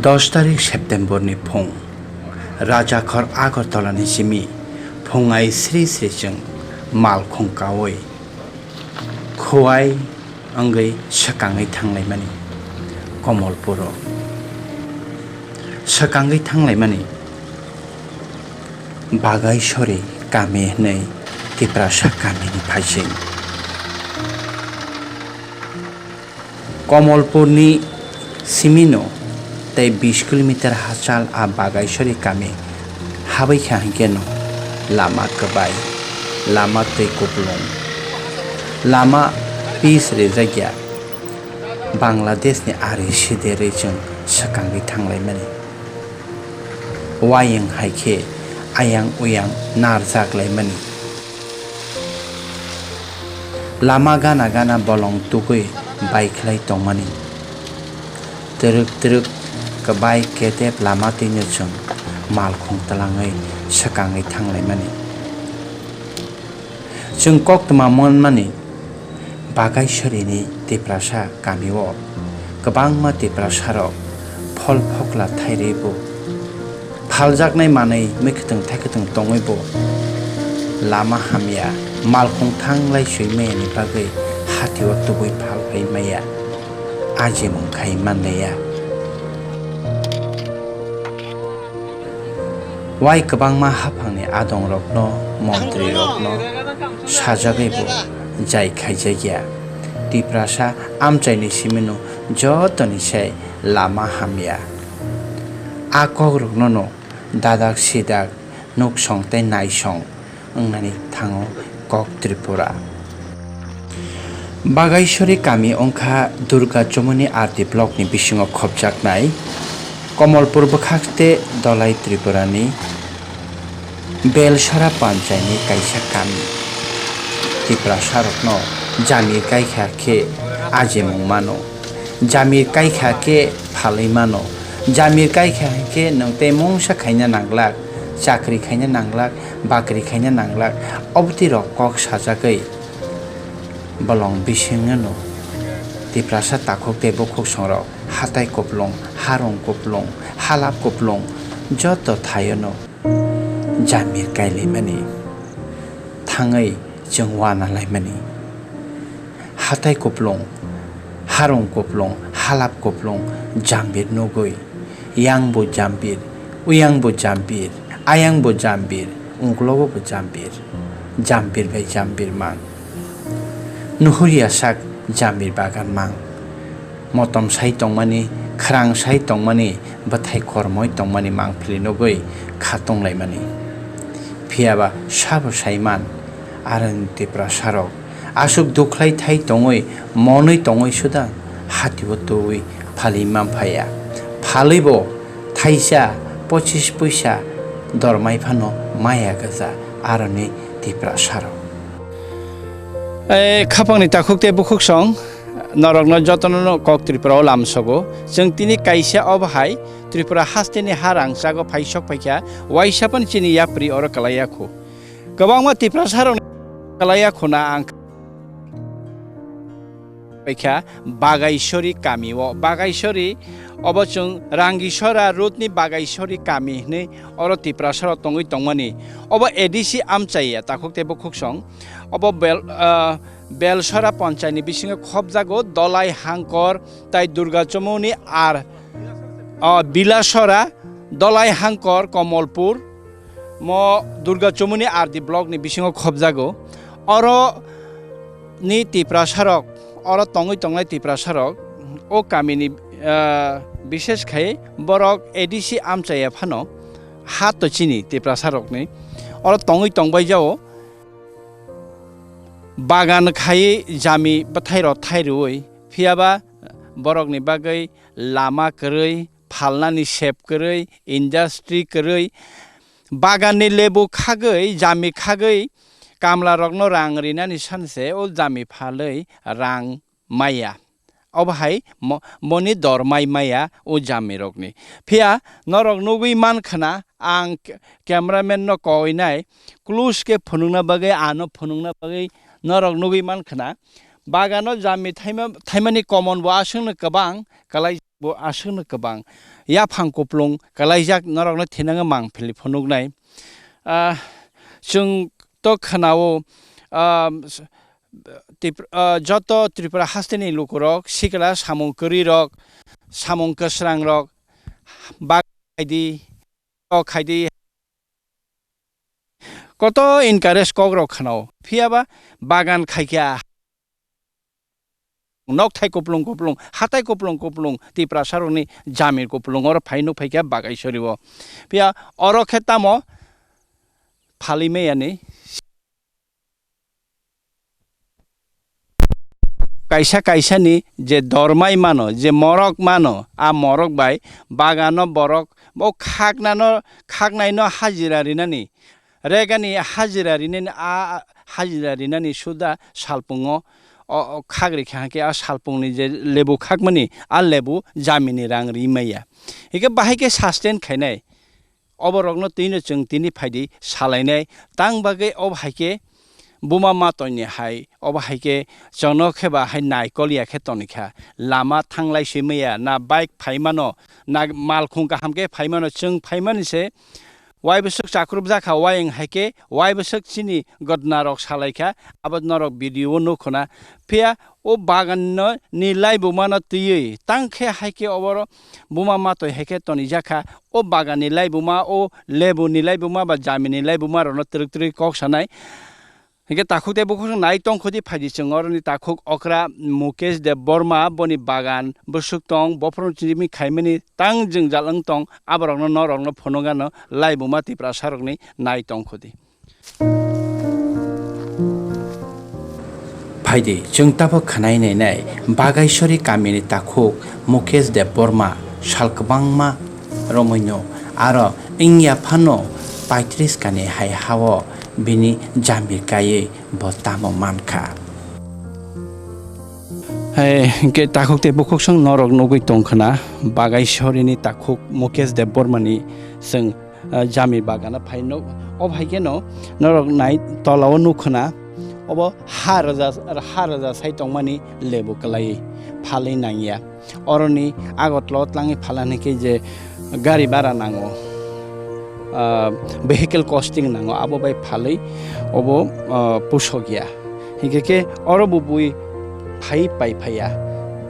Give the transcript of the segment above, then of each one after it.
10 तारिख सेप्टेम्बरनि फुं राजाखर आगरतलानि सिमि फुङाय स्रि स्रिजों मालखं गावै खवाय अंगै सकाङै थांलायमानि कमलपुराव सकाङै थांलायमानि बागाइसरि गामि नै तिप्रासा गामिनि फाइसै कमलपुरनि सिमिनो तै 20 किलोमीटर हाचाल आ बागाइसरि गामि हाबै खाहैकेनो लामा कबाय लामा तै कोपलुं लामा पीस रे जायगा बांलादेशनि आरि सिदेरै जों सकाङै थांलायमानि वायं हायखे आयां उयां नारजागलायमानि लामा गाना गाना बलं तुगै बाइखलाय तंमानि तरक तरक कबाय केदेब लामा तैनो जों मालखं तलाङै सकाङै थांलायमानि जों कक्तमा मनमानि बागाइसरिनि तिप्रासा गामियाव गोबांमा तिप्रासाराव फल फकला थाइरेबो फालजागनाय मानै मैखोथों थाइखोथों दङैबो लामा हामिया मालखं थांलाय सैमायानि बागै हाथिव तुबै फालफै माया आजे मंखाय मानलाया वाय गोबांमा हाफांनि आदं रत्न मन्त्रि रत्न साजागैबो जाय खायजायगिया तिप्रासा आमचाइनि सिमिनो जतनिसाय लामा हामिया आकग रत्ननो दादाक सिदाक नुक संतै नायसं अंनानि थाङो कक त्रिपुरा बागाइसरि गामि अंखा दुर्गा चमुनि आरती ब्लकनि बिसिङाव खबजाकनाय कमलपुर बखाखते दलाइ त्रिपुरानि बेलसरा पान्चायनि काइसा गामि तिप्रासारकनो जामिर काइखाखे आजेमुं मानो जामिर काइखाखे फालै मानो जामिर काइखाखे नंते मंसा खायना नांग्लाक चाकरी खायना नांग्लाक बाकरी खायना नांग्लाक अबति रक कक साजागै बलं बिसिङनो तिप्रासा ताखक देबो खक्संराव हाथाय कोपलुं हारं कोपलुं हालाब कोपलुं जत थायनो जामिर गायलायमानि थाङै जों वानालायमानि हाथाय कोपलुं हारं कोपलुं हालाब कोपलुं जाम्बिर नगै यांबो जाम्बिर उयांबो जाम्बिर आयांबो जाम्बिर उंग्लबो जाम्बिर जाम्बिर बाय जाम्बिर मां नुहुरिया साक जाम्बिर बागान मां मतम साइ तंमानि खरां साइ तंमानि बथाय खरमय तंमानि मांफिलि नगै खातंलायमानि फियाबा साबो साइमान आरन तिप्रासारक आसुक दुखलाय थाइ तङै मनै तङै सुदा हातिव तोवै फालि मामफाया फालैबो थाइसा 25 पैसा दरमाय फानो माया गजा आरनि तिप्रासारक खापांनि ताखुकते बुखुकसं नरकनो जतननो कक त्रिपुराव लामसगो जों तिनि काइसा अबहाय त्रिपुरा हास्तेनि हारांसागो फाइसक फाइखा वाइसापन चिनि याप्रि और कलायाखो गोबांमा तिप्रासारक कलायाखोना आं फाइखा बागाइसरि गामिव बागाइसरि अबचुं रांगिसरा रुटनि बागाइसरि गामि नै और तिप्रासार तङै तंमानि अब एडिसि आमचाइया ताखुकते बुखुकसं अब बेलसरा पञ्चायतनि बिसिङाव खबजागो दलाइ हांकर ताइ दुर्गा चमुनि आर बिलासरा दलाइ हांकर कमलपुर म दुर्गा चमुनि आरती ब्लकनि बिसिङाव खबजागो और नि तिप्रासारक और तङै तंलाय तिप्रासारक ओ गामिनि विशेष खाय बरक एडिसि आमचाइया फानो हात चिनि तिप्रासारकनि और तङै तंबाय जाओ बागान खायै जामि बथायरो थाइरुयै फियाबा बरकनि बागै लामा करै फालनानि सेप करै इन्डास्ट्रि करै बागाननि लेबु खागै जामि खागै कामला रकनो रां रिनानि सानसे ओ जामि फालै रां माया अबहाय मनि दरमाय माया ओ जामि रकनि फिया नरक नुगै मानखाना आं कैमरामैन न कइनाय क्लूस के फुनुंना बागै आनो फुनुंना बागै नरक नुगै मानखाना Bagano Zami Taimani common washing kabang, Kalai Ashun kabang, Yapang Kwplung, Kalaijak Norok Tinangamang, Piliponugnai. Chung Tokhanao Joto Tripura Hastini Lukurok, Sikala, Samung Kurirok, Samung Kasrang Rock, Bagadi, Okaidi. Koto encourage Kogrok Hano, Piaba, Bagan Kaikia. Nokthai Kwplung, Hathai Kwplung, Tiprasarokni Zamir Kwplung or Painu Paikia Baghaichari wo. Pia Orokhetamo Phalwi meyani kaisa ni je dormai mano je morok mano a morok bai bagano borok bo khagnai no hajira rinani regani hajira rinani a hajira rinani suda salpungo o khagri khake a salpungni je lebu khagmani a lebu jamini rang rimaya ike bahai sustain khainai oborokno tino chung tini phaidi salainai tang bage obhaike buma matoni hai obhaike jono kheba hai nai kolia khetonikha lama thanglai simaya na bike phaimano na malkhung ka hamke phaimano chung phaimani se wai besuk chakrub jakha waing haike wai besuk chini godnarok salaikha abad narok video no khona pia o bagan no nilai buma no tiyei tangkhe haike oboro buma matoi haike toni jakha o bagan nilai buma o lebu nilai buma ba jami nilai buma ro no trik kok sanai hike takhukte bukhuk nai tong khodi phaidi chungor ni takhuk okra mukesh de borma boni bagan busuk tong bopron chimi khaimani tang jing jalang tong aborok no norok no phonoga no lai buma Tiprasarokni nai tong khodi Phaidi chungtabo khanai nei Baghaichari kamini takhuk mukesh de borma salkbangma romoino aro ingya phano 35 kane hai hawo bini Zambir kaye botamo manka hai ke takhuk te bukhuk sang norok nogui tongkhana Baghaichari ni takhuk mukesh de bormani sing Zamir bagana phaino obhaike no norok nai tolaw nukhana obo haraja sai tongmani lebu kalai phalai nangya oroni agotlo tlangi phalani ke je gari bara nango vehicle costing nango abo bai phalai obo pusogya hingeke orobu bui phai pai phaya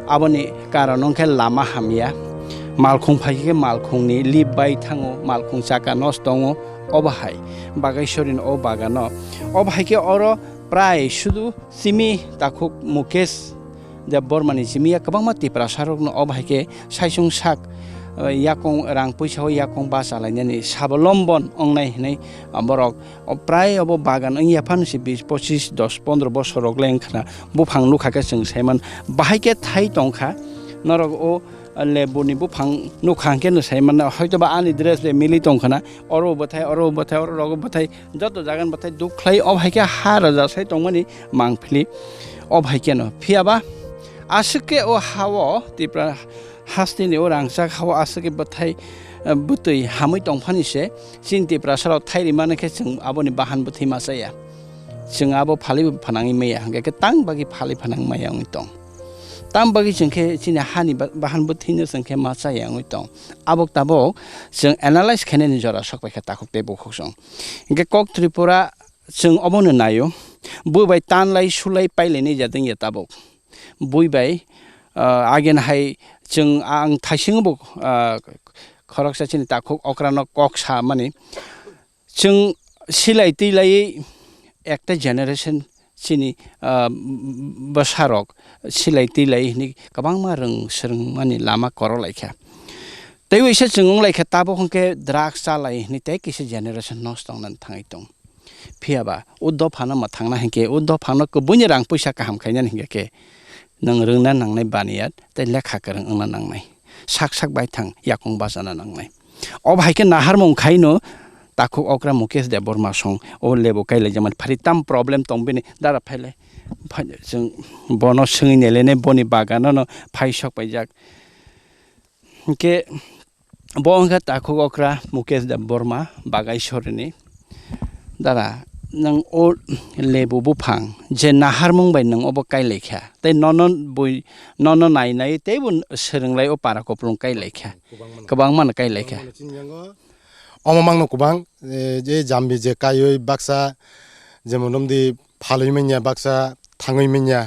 aboni karanong ke lama hamya malkhung phai ke malkhung ni lip bai thango malkhung chaka nostongo obahai Baghaichari o bagano obhai ke oro prai sudu simi takhuk mukesh de bormani simi kabangma Tiprasarokno obhai ke saisung sak yakong rang puisa ho yakong basa lainani sabolomban ongnai nei borok prai obo bagan ang yaphan si 20 25 10 15 bosorok lengkhna buphang nukhake chung saiman bahai ke thai tongkha norok o lebuni buphang nukhangke no saiman hoyto ba ani dress be mili tongkhana oro bathai oro bathai joto jagan bathai dukhlai obhai ke haraja sai tongmani mangphili obhai ke no phiaba asike o hawo Tipra hastini orang sak hawa asake bathai butui hamui tongphani se sin Tiprasarok thairi manake chung aboni bahan buthi masaya chung abo phali phanangi meya ke tang bagi phali phanang maya ngitong tam bagi chungke chini hani bahan buthi ne chungke masaya ngitong abok tabok chung analyze khene ni jora sokpai kha takhukte bukhusong ke kok Tripura chung obone nayo bubai tanlai sulai paileni jading ya tabok buibai again hai chung ang thaising bo khoroksa chini takhuk okrano koksa mani chung silai tilai ekta generation chini basarok silai tilai ni kabangma rung serung mani lama korolaikha tei wisa chungong laikha tabo hongke drugs chalai ni tei kisi generation nostong nan thangai tong phiaba uddo phana ma thangna hengke uddo phana ko buini rang puisa kaham khainan hengke nang rungna nangnai baniyat tei lekha karang angna nangnai sak bai thang yakong basana nangnai obhaike nahar mong khaino takhuk okra mukesh de borma song o lebo kaile jaman pharitam problem tombini dara phaile jeng bono singin nelene boni bagano no phaisok paijak ke bongha takhuk okra mukesh de borma Baghaichari ni dara nang o lebu bufang je nahar mung bai nang obo kai lekha tai nonon bui nonon nai nai te bun serenglai o para Kwplung kai lekha kabang man kai lekha omamang no kubang je Zambir je kayoi baksa jemon nomdi Phalwi Manya baksa thangoi Manya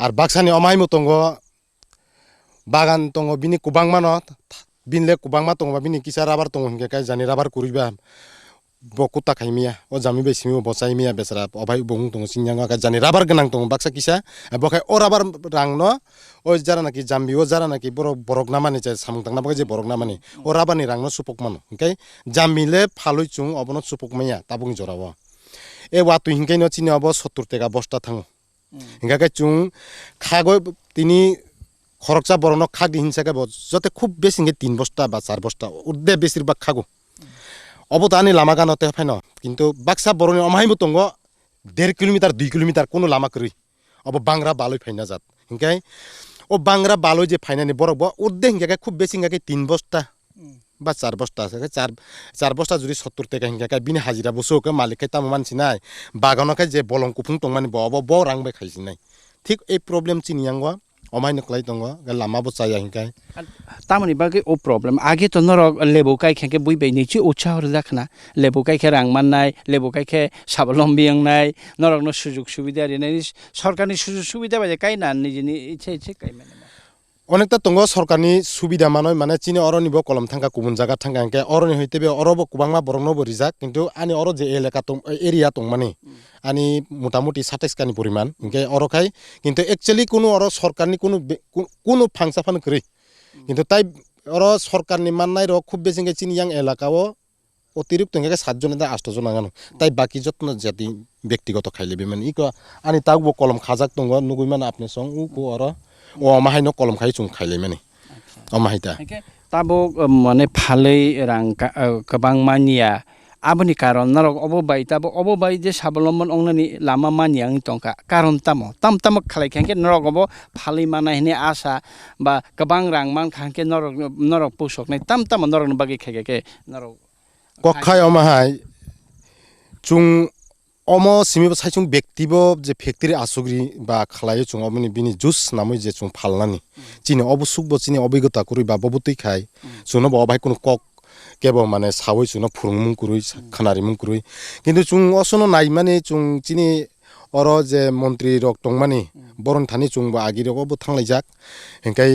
ar baksa ni omai mo tongo Bagan tongo bini kubang mano binle kubang ma tongo bini kisa rabar tongo hingke kai jani rabar kuriba bo kuta khaimia o jami be simi bo saimia besara obai bong tongo sinjanga ka jani rabar genang tongo baksa kisa bo kai o rabar rang no o jara naki Zambi o jara naki borok namani je samung tangna bo je borok namani o rabar ni rang no supok mano hingke Zambile Phalwi chung obono supok maya tabung jorawo e watu hingke no chini obo 70 টাকা বস্তা থাঙ্গো hingka kai chung khago tini খরচা বরনো খাগ দি হিংসাকে যতে খুব বেশি 3 বস্তা বা 4 বস্তা উদ্দে বেশিরভাগ খাগো অবতানি লামা গানতে ফাইন কিন্তু বাক্সা বরনি অমাই মতঙ্গ 1.5 কিলোমিটার 2 কিলোমিটার কোন লামা করি অব বাংরা বালই ফাইনা জাত হিংকাই ও বাংরা বালই যে ফাইনানি বরব উদ্দে হিংকাকে খুব বেশি হিংকাকে 3 বস্তা বা 4 বস্তা আছে 4 বস্তা যদি 70 টাকা হিংকাকে বিনি হাজিরা বসোকে মালিককে তাম মানসি নাই বাগানকে যে বলং কুফুং টংমানি ব রাং বাই খাইসি নাই ঠিক এই problem চিনিয়াঙ্গ omai naklai tongo lama bo chaya hingkai tamani bagi o problem age to norok lebu kai khe bui be ni chi ucha hor dakhna lebu kai khe rang mannai lebu kai khe sabolombi angnai norok no sujug subida ri nai sarkani sujug subida ba je kai na ni jini iche kai mane অনেকটা tongo সরকারনি সুবিধা মানয় মানে চিনি অরনিব কলম থাঙ্কা কুবুন জায়গা থাঙ্কা এঙ্কে অরনি হইতেবে অরব কুবাংমা বরংনো বরিজাক কিন্তু আনি or যে এলাকা তং এরিয়া তং মানে আনি মোটামুটি 27 কানি পরিমাণ এঙ্কে অরখাই কিন্তু একচুয়ালি কোনো অর সরকারনি কোনো ফাংসা ফান করি কিন্তু তাই অর সরকারনি মাননাই র খুব বেশি চিনি ইয়াং এলাকাও অতিরিক্ত এঙ্কে 7 জন 8 জন আগানো তাই বাকি যত্ন জাতি ব্যক্তিগত খাইলেবে মানে ইকো আনি তাগবো কলম খাজাক তং নুগুই মানে আপনি সং উকো অর o mahai no kolom khai chung khaile mani o mahai ta tabo mane phalei rang kabang mania aboni karon narok obobai tabo obobai je sabolomon ongnani lama maniang tongka karon tam khalai khanke narok obo phalei manai hine asa ba kabang rang man khanke narok pusok nai tam narok bagi khege narok kokhai o mahai chung omo simibo saicung ব্যক্তিbo যে factory আসুগরি বা খালায় চুং অমনি বিনি juice নামই যে চুং ফালনানি চিনি অবসুকবো চিনি অভিজ্ঞতা করি বা ববুতই খাই চুনো ববাই কোনো কক কেব মানে সাওই চুনো ফুরুংমুং কুরুই খানারিমুং কুরুই কিন্তু চুং অসনো নাই মানে চুং চিনি অর যে মন্ত্রী রক টংমানি বরন থানি চুং বা আগি রকবো থাংলাই যাক হেনকাই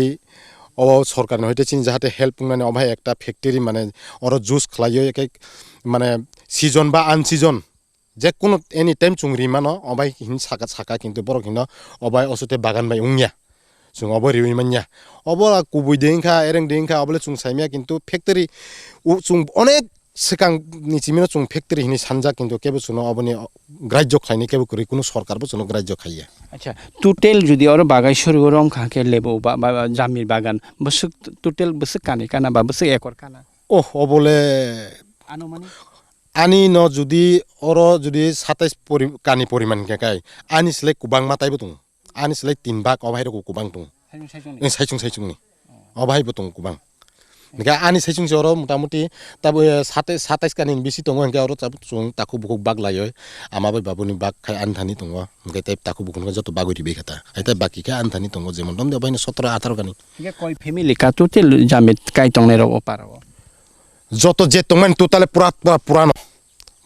ও সরকার হইতে চিনি যাহাতে হেল্প মানে অভাই একটা ফ্যাক্টরি মানে অর জুস খালাইও একাই মানে সিজন বা আন সিজন যে কোনো এনি টাইম চুংরি মানো অবাই হিন সাকা কিন্তু বড় হিন অবাই অসুতে বাগান বাই উংয়া চুং অব রিউই মান্যা অব কুবুই দেংখা এরেং দেংখা অবলে চুং সাইমিয়া কিন্তু ফ্যাক্টরি চুং অনেক সেকাং নিচিমিনো চুং ফ্যাক্টরি হিনি সানজা কিন্তু কেবে চুনো অবনি গ্রাহ্য খাইনি কেবে করি কোনো সরকারবো চুনো গ্রাহ্য খাইয়া আচ্ছা টোটাল যদি আর বাগাইছড়ি রং খাকে লেবো বা জামির বাগান বসক টোটাল বসক কানা বা বসক একর কানা ওহ অবলে আনুমানিক আনি ন যদি অর যদি 27 কানি পরিমাণ কেকাই আনি সলে কুবাং মাতাইবো তুং আনি সলে 3 ভাগ অভাই রকু কুবাং তুং সাইচুং নি অভাইবো তুং কুবাং নিকা আনি সাইচুং জর মোটামুটি তাবো 27 কানি বেশি তুং এঙ্কে or Tabo চুং তাকু book bug লাইয় আমাবাই বাবুনি bug খাই আনথানি তুং এঙ্কে তাই তাকু বুকুন যত বাগই দিবে খাতা আইতা বাকি কা আনথানি তুং যেমন দম দেবাইন 17 18 কানি নিকা কয় ফ্যামিলি কা টোটাল জামিত কাই তংনে র পারো যত যে তোমান টোটালে পুরানো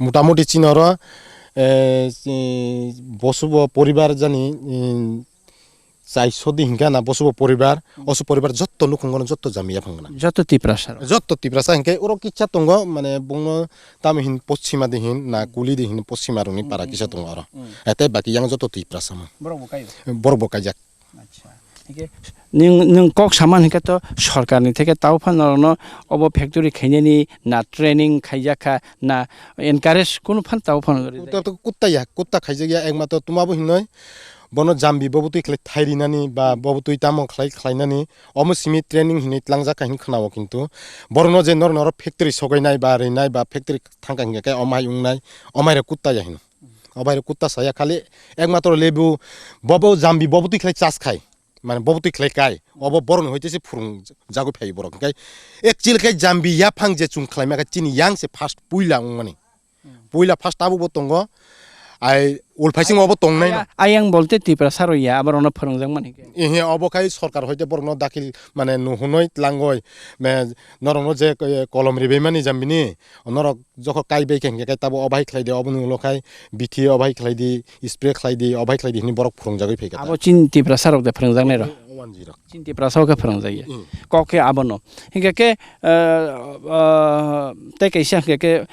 মোটামুটি চিনর বসুব পরিবার জানি 400 দি হিংকা না বসুব পরিবার অসু পরিবার যত লুকঙ্গন যত জামিয়া ভাঙনা যত তিপ্রাসার হিংকে ওর কিচ্ছা তঙ্গ মানে বঙ্গ তামহিন পশ্চিমা দিহিন না কুলি দিহিন পশ্চিমারুনি পারা কিসা তঙ্গ আর এতে বাকি ইয়াং যত তিপ্রাসামা বড় বকাই যাক আচ্ছা nung kok saman hingka to sarkarni theke taw phanorno obo factory khainani na training khaijaka na encourage kono phan taw phan to kutta khaijaya ekmato tumabo hinnoi bono Zambi bobutui khlai thairinani ba bobutui tamo khlainani omo simi training hinai tlangja kahin khnawo কিন্তু borno je nor factory sogainai ba reinai ba factory thangka hingka kai omai ungnai omai re kutta yahin obai re kutta saya khali ekmatro lebu bobo Zambi bobutui khlai chas khai মানে ববতই খেলাই কাই of বরন হইতেছে ফুরুং জাগো phi বরক কাই একচিল কাই Zambi ইয়া ফাং যে চুং খাইমাকা চিনি young সে first পুইলা মানে puila first tabu bo tongo ai ulphaising obo tongnai no ayang bolte Tiprasaro ya abar ono phorongjak mani ihe obo kai sarkar hoite borno dakil mane nuhunoi tlangoi me norong je kolom ribe mani jambini norok joko kai be keng kai tabo obai khlai de obnu lokai bithi obai khlai di spray khlai di obai khlai di ni borok phurungjagoi pheka abo chin Tiprasaro de phorongjak nei ro 10 chin Tiprasaro ke phorongjak ya koke abono hingke te kaisa ke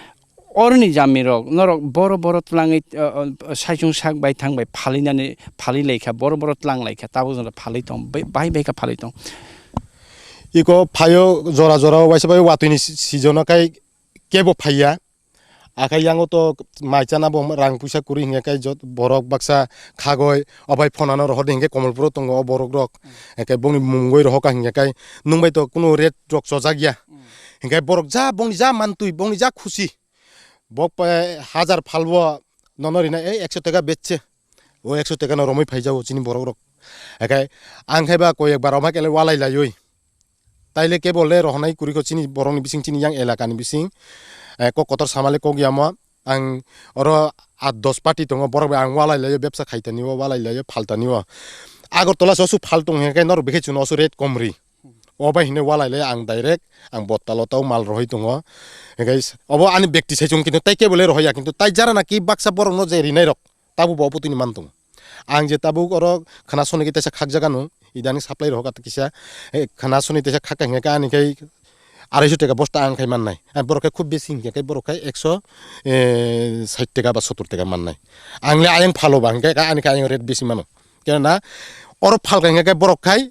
Orni Zamir norok boro tlangai sajung sak bai thang bai phalinani phali leikha boro tlang leikha tabo jona phali tong bai ka phali tong iko phayo jora waisa bai watini season kai kebo phaya akai yango to maichana bo rang puisa kuri hinga kai jot borok baksa khagoi obai phonano ro hodinge Kamalpur tongo borok rok kai bongni mungoi ro ka hinga kai nungbai to kuno red rok sojagya hinga borok ja bongni ja mantui bongni ja khushi bok pa 1000 phalbo nonori na 100 টাকা বেচছে ও 100 টাকা না রমই phi যাও চিনি বড় বড় একাই আং খাইবা কই একবার আমা কেলে ওয়ালাই লাইই তাইলে কে বলে রহনাই কুরি কো চিনি বরংনি বিসিং চিনি ইয়াং এলাকানি বিসিং ক কতর সামালে ক গিয়ামা আং অর 8-10 পার্টি দङ বরং আং ওয়ালাই লাইই ব্যবসা খাইতানি ওয়ালাই লাইই ফালতানি আগরতলা সসু ফালতং হেকাই নর বেখেছুন অসু rate কমরি obai hine walai le ang direct ang bottalo mal rohoi tongo guys obo ani ব্যক্তি saijung kintu tai ke bole rohoya kintu tai jara na ki baksa borong no je rinai rok tabu bo putini mantung ang je tabu oro khana sone ki tesa khak jaga no idani supply roka kisa khana sone tesa khak ka ani kai 250 টাকা বস্তা আং খাই মান নাই আর বড়কাই খুব বেশি হিংকে বড়কাই 160 টাকা বা 70 টাকা মান নাই আংলে আয়ং ভালো বাংকে আনি কায়ং রেট বেশি মানো কেন না অর ফাল গাঙ্গে বড়কাই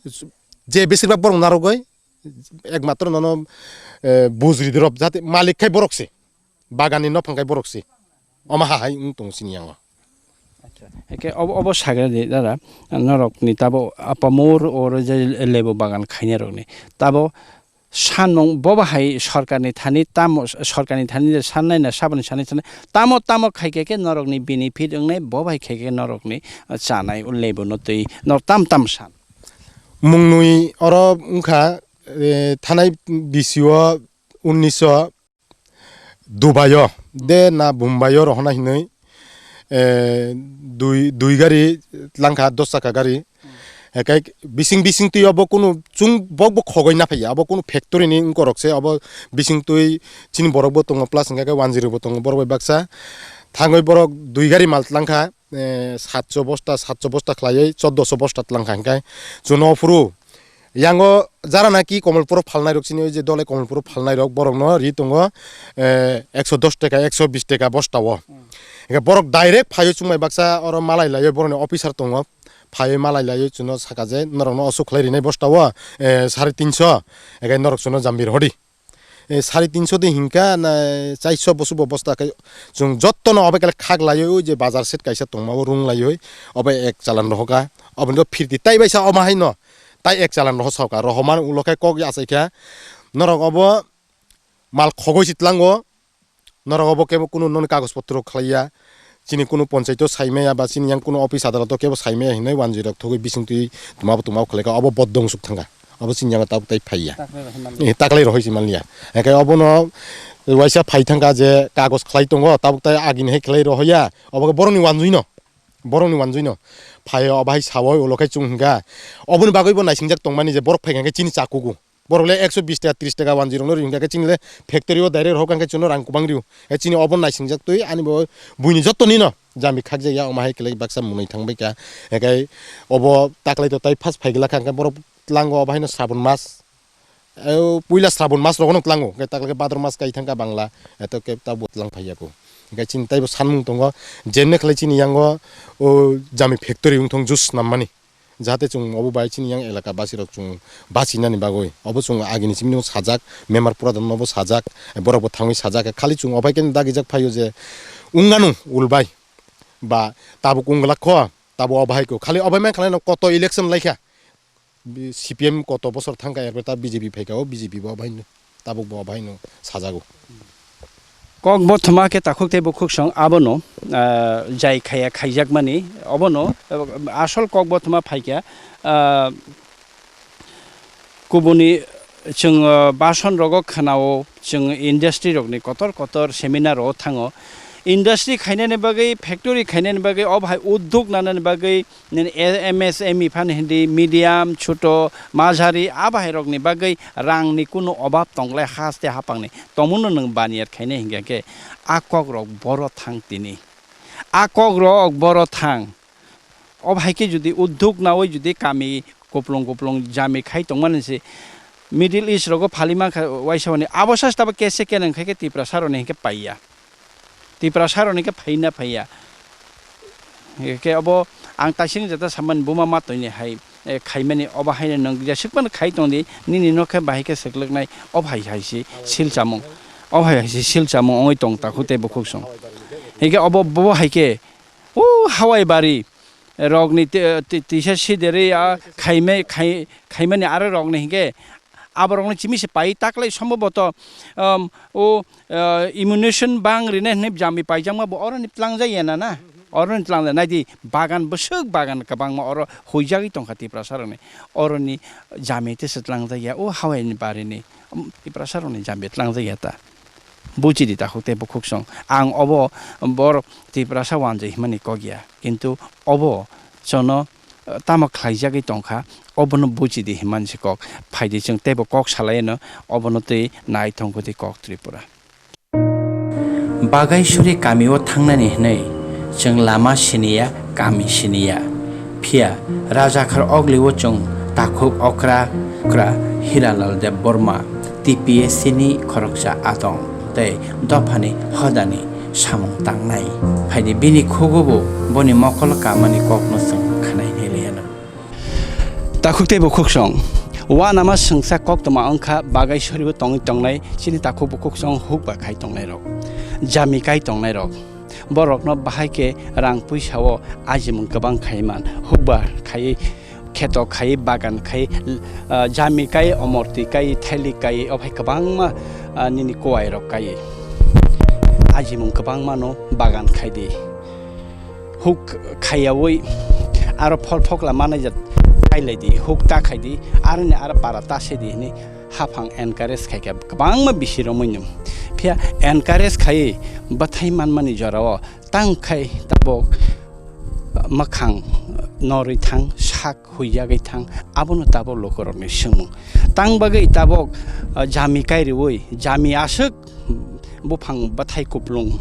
যে বেশিরভাগ বড় নারগই একমাত্র নন বুজরি দরব যাতে মালিক খাই বড়কছে বাগানি নফাঙ্কাই বড়কছে অমাহাই উংতংসিনি আং আচ্ছা একে অবসাগরে দাদা নরকনি তাবো আপামোর ওর যে লেবু বাগান খাইনে রকনি তাবো সানং ববাহাই সরকারনি থানি তাম সরকারনি থানি সাননাই না সাবনি সানি সানি তামো খাইকে নরকনি বেনিফিট ওংনাই ববাহাই খাইকে নরকনি চানাই লেবু নতই নর তাম সান মুংনুই অর উংখা থানাই বিসিও 1900 দুবাইও দে না বুম্বাইও রহনা হিনই দুই গাড়ি লাংখা 10 চাকা গাড়ি একাই বিসিং তুই অব কোনো চুং বক খগই না ফাইয়া অব কোনো ফ্যাক্টরি নি করকছে অব বিসিং তুই চিনি বরক বতং প্লাস একাই 10 বতং বরক বাক্সা থাঙ্গই বরক দুই গাড়ি মাল লাংখা 700 বস্তা খাইয়ে 1400 বস্তা লাংখা একাই জুন অফরু ইয়াঙ্গো যারা নাকি কমলপুর ফালনাই রকছিনি ওই যে দলে কমলপুর ফালনাই রক বরক ন রি দङ 110 টাকা 120 টাকা বস্তাও একা বরক direct ফাইও চুমাই Baksa or malai লাইयो বরনে officer দङ phi মালাই লাইयो চুনো সাকাজে নরক অসুখ লাইরিনাই বস্তাও 350 একা নরক চুনো জাম্বির হডি 350 দে হিংকা না 400 বসু বস্তা जों যত্ন অবেকালে খাগ লাইयो ওই যে বাজার সেট কাইসা দংমাও রুং লাইयो অবে এক চালান রহকা অবন ফিরতি তাই বাইসা অমাহাই ন তাই এক চালান রহ সরকার রহমান উলকাই কক আসাইখা নরক অব মাল খগই চিতলাঙ্গো নরক অব কেব কোনো নন কাগজপত্র খাইয়া চিনি কোনো পঞ্চায়েত সাইমেয়া বা চিনি কোনো অফিস আদালত কেব সাইমেয়া হিনাই 10 থগই বিসিং তুই তোমাও খলেকা অব বদ্দং সুক থাঙ্গা অব চিনিয়া তাও তাই ফাইয়া তাকলাই রহইছি মালিয়া একাই অব ন ওয়াইসা ফাই থাঙ্গা যে কাগজ খাই দङ তাও তাই আগিন হে খেলাই রহইয়া অব বরনি ওয়ানজুই ন ফাই অবাই সাবই ওলকাই চুংগা অবনি বাগৈব নাইসিংজাক তংমানি যে বরফ ফাইগাঙ্গে চিনি চাকুগু বরলে 120 টাকা 30 টাকা 10 নো রিংগাকে চিনিলে ফ্যাক্টরিও ডাইরেক্ট হকাঙ্গে চুনো রাং কুবাংরিউ হে চিনি অবন নাইসিংজাক তুই আনিব বুইনি যতনি ন জামি খাক যে ইয়া অমাহাই কেলাই বাক্সা মুनै থাংবাই কা একাই অব তাকলাই তো তাই ফাস ফাইগলা খাঙ্গে বরফ লাঙ্গো অবাহাইনো শ্রাবণ মাস পুইলা শ্রাবণ মাস রগনো লাঙ্গো তাকলাকে ভাদ্র মাস কাই থাঙ্গা বাংলা এত কে তা বতলাং ফাইয়াকো গাইচিন তাইবো সানমুং দङ जेन्ने खलाइचिनि यांगो ओ जामी फैक्टरि उंथं जुस नाममानि जाहाथे जों अबो बाइचिनि yang एलाका बासिरक जों बासिनानि बागै अबो जों आगिनि सिमनि साजाक मेमार पुरादन नबो साजाक बरबो थाङै साजाक खालि जों अबाइकेन दागिजाक फायो जे उंगानु उलबाय बा ताबो कुंगला ख ताबो अबाइको खालि अबाइमा खालायन कत इलेक्शन लाइखा সিপিএম কত বছর থাঙ্গা এরপর তা বিজেপি ফাইকাও বিজেপি বো ভাইনো তাবো বো ভাইনো সাজাগো কক বথমাকে তাখুকতে বখুকসং আবনো যাই খাইয়া খাইজাক মানি অবনো আসল কক বথমা ফাইকা কুবুনি जों बासन रगक खानाव जों इन्डास्ट्रि रगनि कतर सेमिनार थाङो industry khainani bagai factory khainani bagai ob hai udyog nanani bagai MSME fan hindi medium choto majhari abai rokni bagai rangni kuno obab tonglai haste hapangni tomuno nang baniar khaine hinga ke akok rok boro thang tini akok rok boro thang ob hai ke judi udyog nawai judi kami Kwplung jami khai tongman se Middle East rogo phalima waisawani abosas taba kese kenan khai ke Tiprasarokni ke paiya Tiprasarokni ke phaina phaiya ke abo ang tasing jata saman buma matoni hai khaimani oba haina nang jasukman khai tongdi nini no kha bai ke seklaknai ob hai hai si sil chamung ob hai si sil chamung oi tong ta khute bokhuk song hege abo bo hai ke o hawai bari rogni tisha sidere ya khaimani ara rogni hege abarong chimi se pai taklai সম্ভবত o immunization bang rine ne jami paijang ma bo oran tlang jayena na oran tlang na di bagan besuk bagan kabang ma oro hoijagi tongka Tiprasarokni oroni jami te setlang jaya o hawai ni bari ni Tiprasarokni jami tlang jaya ta buji di ta hote bokhuk song ang obo bor Tiprasarok wan jai mani kogya kintu obo chono tama khlaijagi tongkha obono buji di himansi kok phaidi chung tebo kok salaino obono tei nai thongkoti kok Tripura Baghaichari kamio thangnani hnei chung lama siniya kami siniya phia rajakhar ogliwo chung takhuk okra Hiralal de Burma TPSC ni khoroksa atong tei dofani hodani samung tangnai phaidi bini khogobo boni mokol kamani kokno sung khanai neleyana takhukte bokhuk song wa nama sungsa kok toma angkha Baghaichari bo tongnai chini takhuk bokhuk song hukba khai tongnai rok jami kai tongnai rok borok no bahai ke rang puisao ajimung kabang khaiman hukba khai kheto khai bagan khai jami kai omorti kai theli kai obhai kabang ma nini koai rok kai ajimung kabang mano bagan khai di huk khayawoi aro phol phokla manai khai ledi huk ta khai di arne ara para ta se di ni hafang encourage khai ka kabang ma bisiro munyum phia encourage khai bathai manmani jarawa tang khai tabok makhang nori thang sak huiyagai thang abono tabo lokorone sumung tang bagai tabok jami kai riwoi jami asuk bufang bathai Kwplung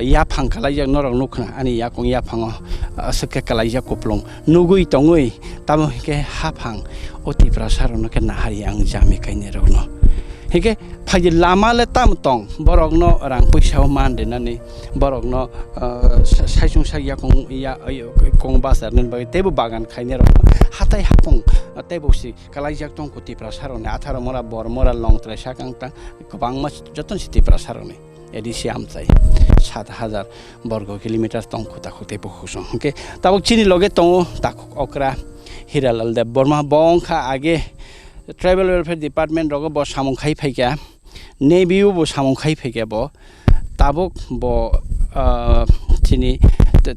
ya phang kalaijak norok nukhna ani ya kong ya phang asuk kalaijak Kwplung nugui tongui tamo ke hafang o Tiprasarokno ke nahari ang jami kai ne rokno hege phaji lama le tam tong borokno rang puisao mande nani borokno saisung sagya kong basar nen bagi tebo bagan khaine ro hatai hapong tebo si kalaijak tong ko Tiprasarokni 18 mora bor mora long tra sakang ta kabang ma joton si Tiprasarokni edisi amchai 7000 বর্গ kilometre tong khuta khute bokhusong ke tabok chini loge tong tak okra Hiralal de Burma bongkha age Tribal Welfare Department rogo bo samung khai phaikya Navy bo samung khai phaikya bo tabok bo chini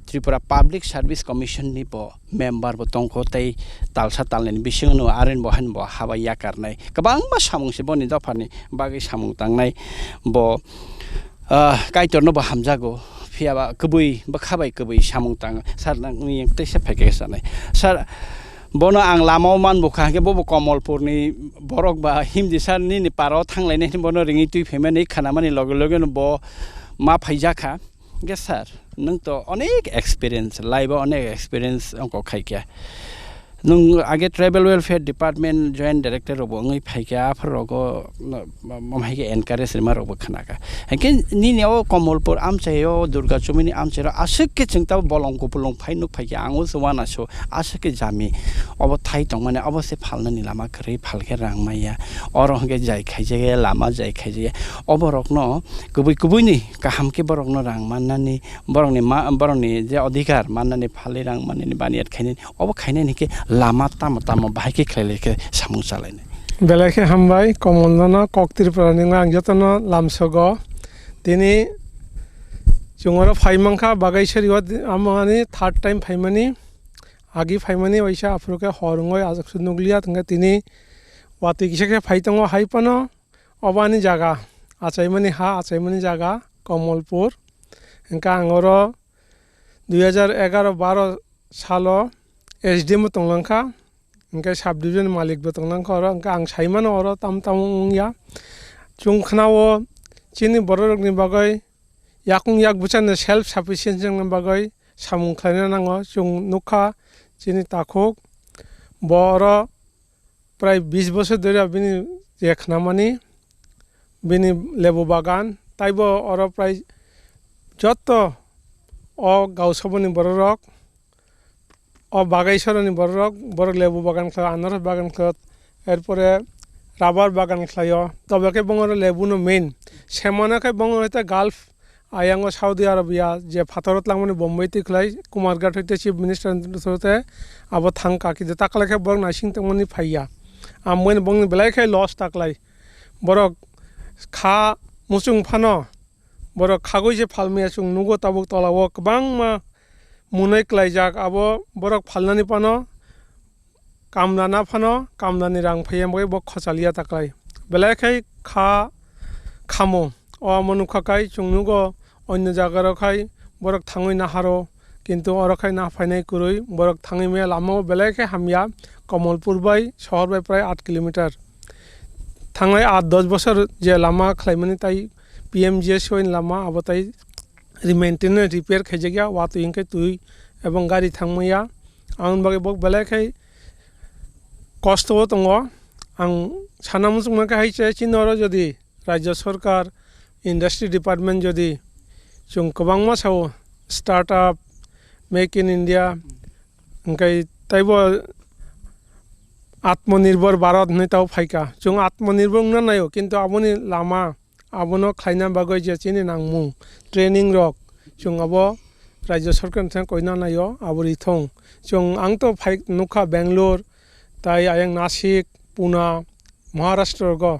Tripura Public Service Commission ni bo member bo tongko tei talsa talnen bisingno aren bo han bo hawa yakarnai kabang ma samung se boni dofani bagi samung tangnai bo kaitorno bo hamjago phiaba kubui ba khabai kubui samung tang sar nang te se phaikya sanai sar bono ang Lama man bukha ke bo Kamalpur ni borok ba himdi sar ni paro thanglai ne bono ringi tui pheme nei khana mani loge no bo ma phaija kha ge sar nung to onek experience live onek experience onko khaikya nung age Tribal Welfare Department Joint Director robo ngai phaikya phrogo mamhai ke encourage ma robo khana ka ke ni ne o Kamalpur amchayo Durga Chumini amchero asuk ke chingta bolong Kwplung phainuk phaikya angu swana so asuk ke jami obo thai tong mane obo se phalna ni lama khri phalke rang maya oro ge jai khaije lama jai khaije obo rokno kubui ni kaham ke borok no rang manani boroni je adhikar manani phali rang manani baniat khaini obo khaine ni ke Lama tam bahai ke khlele ke samung chalaine belake hambai komondana koktir praning ang jatano lamsogo tini chungora phaimangkha Baghaichari amani third time phaimani agi phaimani waisa afroke horungoi ajak sunuglia tanga tini wati kisake phaitango haipano obani jaga achaimani jaga Kamalpur इनका आंगरो 2011-12 सालो SDM तंगलंखा इनका sub division मालिक बतंगलंखा और इनका आं साइमान और ताम चुंखनावो चीनी बररकनि बागै याकुं याक बुचानो सेल्फ साफिसियेंट जों बागै सामुं खालायनो नांगौ जों नुखा चीनी ताखुक बर प्राय 20 बोसोर धरे बिनि जेखनामानि बिनि लेबु बागान ताइबो और प्राय जत अ गावसबनि बररक अ बागाइसरनि बररक बर लेबु बागान खा आनारस बागान खा एरपरे राबार बागान खायो तबेके बंगर लेबुनो मेन सेमानाके बंगर हते गाल्फ आयांगो सऊदी अरबिया जे फातरत लांगमनि बम्बई तिखलाय कुमारघाट हते चीफ मिनिस्टर हते आबो थांका किदे ताकलाके बर नासिं तंगमनि फाइया आमोन बंगनि बेलायखे लस ताकलाय बरक खा मुसुं फानो बरक खागैजे फालमिया सुं नुगो ताबुक तलावो गोबांमा मुनै क्लायजाक आबो बरक फालनानि पानो कामनाना फानो कामनानि रां फैयामबै बक खसालिया ताकलाय बेलायखे खा खामो अ मनुखाखाय सुंनुगो अन्य जागारखाय बरक थाङै नाहारो किन्तु अरखाय ना फायनाय कुरुय बरक थाङै मे लामाव बेलायखे हामिया कमलपुर बाय शहर बाय प्राय 8 किलोमीटर थांनाय 8-10 बोसोर जे लामा खालायमनि ताई PMGS होइन लामा आबताई रिमेंटेन रिपेयर खैजेगिया वातो इनके तुई एवं गाड़ी थांमैया आं बागै बक बेलायखे कष्टबो दङ आं सानामुसुंमाके हायचे चिनर जदि राज्य सरकार इंडस्ट्री डिपार्टमेंट जदि जों गोबांमा साव स्टार्टअप मेक इन इंडिया ओंखाय ताइबो आत्मनिर्भर भारत होननाय फायका जों आत्मनिर्भर होनना नायो किन्तु आबोनि लामा आबोनो खायना बागै जे चिनि नांमु ट्रेनिंग रक जों आबो राज्य सरकार कइना नायो आबोरि थं जों आंथ फाय नुखा बेंगलोर ताई आयं नासिक पुना महाराष्ट्र ग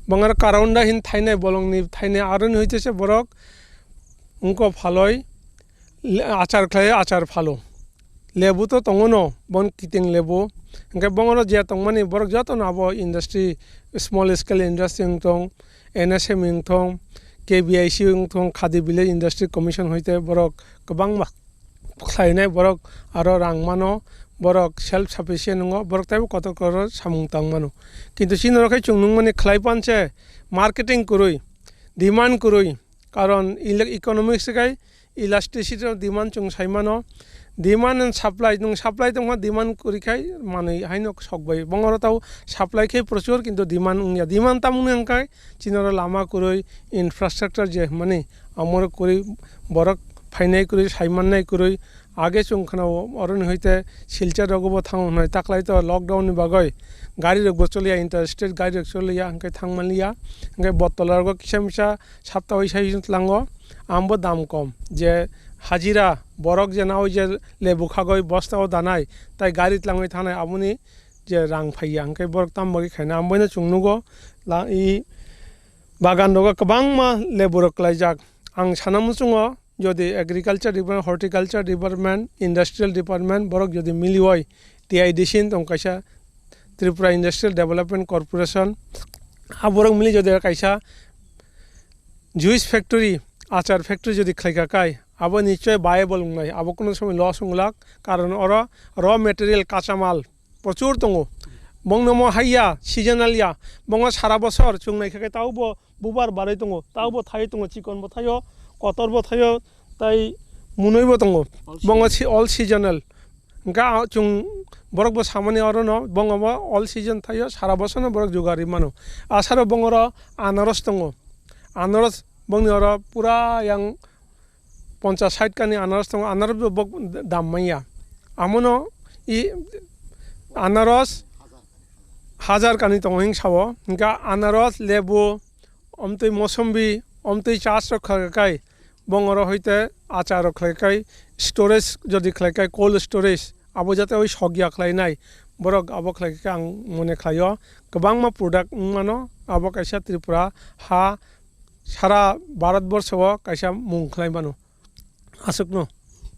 बंगार काराउंडा हिन थाइनाय बलंगनि थाइनाय आरन होइतेसे बरक उनको फालय आचार खाय आचार फालो लेबु तो तंगनो बन किटिंग लेबु ओंखाय बंगर जे तंगमानि बरक जतन आबो इंडस्ट्री स्मॉल स्केल इंडस्ट्री थं NSM थं KBIC थं खादि विलेज इंडस्ट्री कमिशन होइते बरक गोबां खायनाय बरक आरो रांमानो बरक सेल्फ साफिसियेंट नंगो बरक ताइबो कत कर सामुं तांमानो किन्तु सिनरखाय चुंनुंमानि खलायपानचे मार्केटिंग कुरुय डिमांड कुरुय कारण इकोनॉमिक्स खाय इलास्टिसिटी डिमांड चुं साइमानो डिमांड एंड सप्लाई नुं सप्लाई दंगा डिमांड कुरिखाय माने हायनो सकबाय बंगर ताव सप्लाई खे प्रचुर किन्तु डिमांड उंया डिमांड तामुनि अंकाय चिनर लामा कुरुय इंफ्रास्ट्राक्चर जे माने अमर कुरुय बरक फाइनाय कुरुय साइमाननाय कुरुय आगे चुंखनाव अरन होइते सिलचर रगबो थांग होनाय ताकलाय तो लॉकडाउन नि बागै गाड़ी रगबो चलिया इंटरस्टेट गाड़ी रग चलिया अंकाय थांमानलिया अंकाय बतलारगो किसामिसा साप्ताह हिसाबै लांगो आमबो दाम कम जे हाजिरा बरक जे नाव जे लेबु खागै बस्ताव दानाय ताई गाड़ी लांगै थानाय आबुनि जे रां फाइया अंकाय बरक ताम बगै खायना आमबैनो चुंनुगो ला इ बागान दग गोबांमा लेबु रक्लायजाक आं सानामुसुङो जदि agriculture department horticulture department industrial department बरक जदि मिलिवय TIDC दं कायसा त्रिपुरा इंडस्ट्रियल डेवलपमेंट कॉर्पोरेशन आ बरक मिलि जदि कायसा जुइस फैक्ट्री आचार फैक्ट्री जदि खायकाकाय आबो निश्चय बायबल उंनाय आबो कोनो समय लस उंलाक कारण अर र मेटेरियल काँचामाल प्रचुर दङ बंगनमो हाइया सीजनालिया बंग सारा बছর चुंनायखाय तावबो बुबार बारै दङ तावबो थाय दङ चिकनबो थायो कतरबो थायो ताई मुनैबो दङ बंग अल सीजनल ओंका चुं बरकबो सामानि अरन बंगबो अल सीजन थायो सारा बছरनो बरक जुगारि मानो आसार बंगर आनारस दङ आनारस बंनि अर पुरा yang 50-60 कानि आनारस दङ आनारस दाम मैया आमनो इ आनारस 1000 कानि दङ हिं सावो ओंका आनारस लेबु अमतै मौसम्बी अमतै चास रखाय बंगर होइते आचार रखाय स्टोरेज जदि खायकाय कोल्ड स्टोरेज आबो जाते ओइ सगिया खायनाय बरक आबो खायकाय आं मने खायो गोबांमा प्रडाक्ट मानो आबो कायसा त्रिपुरा हा सारा भारतवर्षव कायसा मुं खायमानो आसुकनो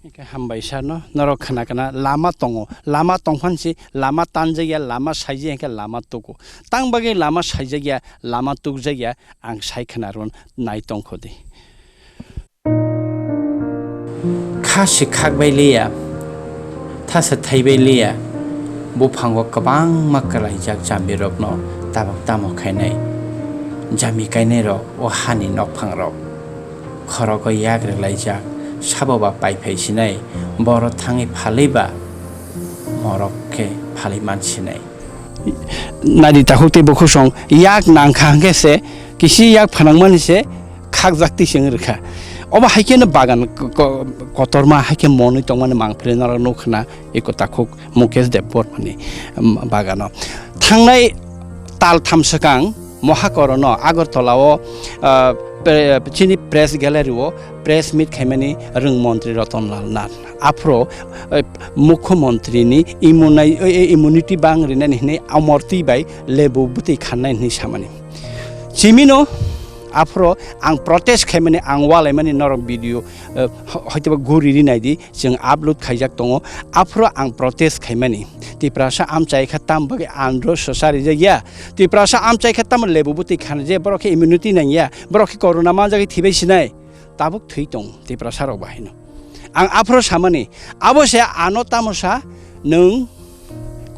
इनके हामबायसा न नरक खाना खाना लामा तंगो लामा तंफानसि लामा तानजाया लामा साइजे इनके लामा तुको तां बागे लामा साइजेया लामा तुक जाया आं साइखनारन नाय तंखोदि था सिखाबाय लिया था सथायबाय लिया बुफांगो गोबां माकरायजाक जाम्बिरकनो ताबक तामो खायनाय जामि गायनाय र' अ हानि नकफां र' खर'खौ याग्रोलायजाक साबोबा पाइफायसिनाय बर' थाङै फालैबा मरक्के फालै मानसिनाय नादी ताखुते बखुसं याक नांखांगे से किसी याक फनंगमन से खाक जाक्ति सिंग रखा अब हाइके न बागान कतरमा हाइके मनै तंगमन मांगफ्रे नर नखना एको ताखुक मुकेश देबपर माने बागान थांनाय ताल थामसकां महाकरन आगरतलाव चिनी प्रेस ग्यालारिव प्रेस मिट खायमानि रों मन्त्री रतनलाल नाथ आफ्रो मुख्यमन्त्रीनि इम्युनिटी बां रिनानि अमरती बाय लेबु बुति खाननायनि सामानि चिमिनो आफ्रो आं प्रोटेस्ट खायमानि आं वालायमानि नरक भिडिअ हयतोबा गुरिरि नायदि जों आपलोड खायजाक दङ आफ्रो आं प्रोटेस्ट खायमानि तिप्रासा आमचाय खत्ताम बगे आंद्रो सोसारि जाया तिप्रासा आमचाय खत्ताम लेबु बुति खान जे बरखे इम्युनिटी नाया बरखे कोरोना मा जागे थिबाय सिनाय ताबुक थै दं तिप्रासा रक बाहायनो आं आफ्रो सामानि अबसे आनो तामसा नों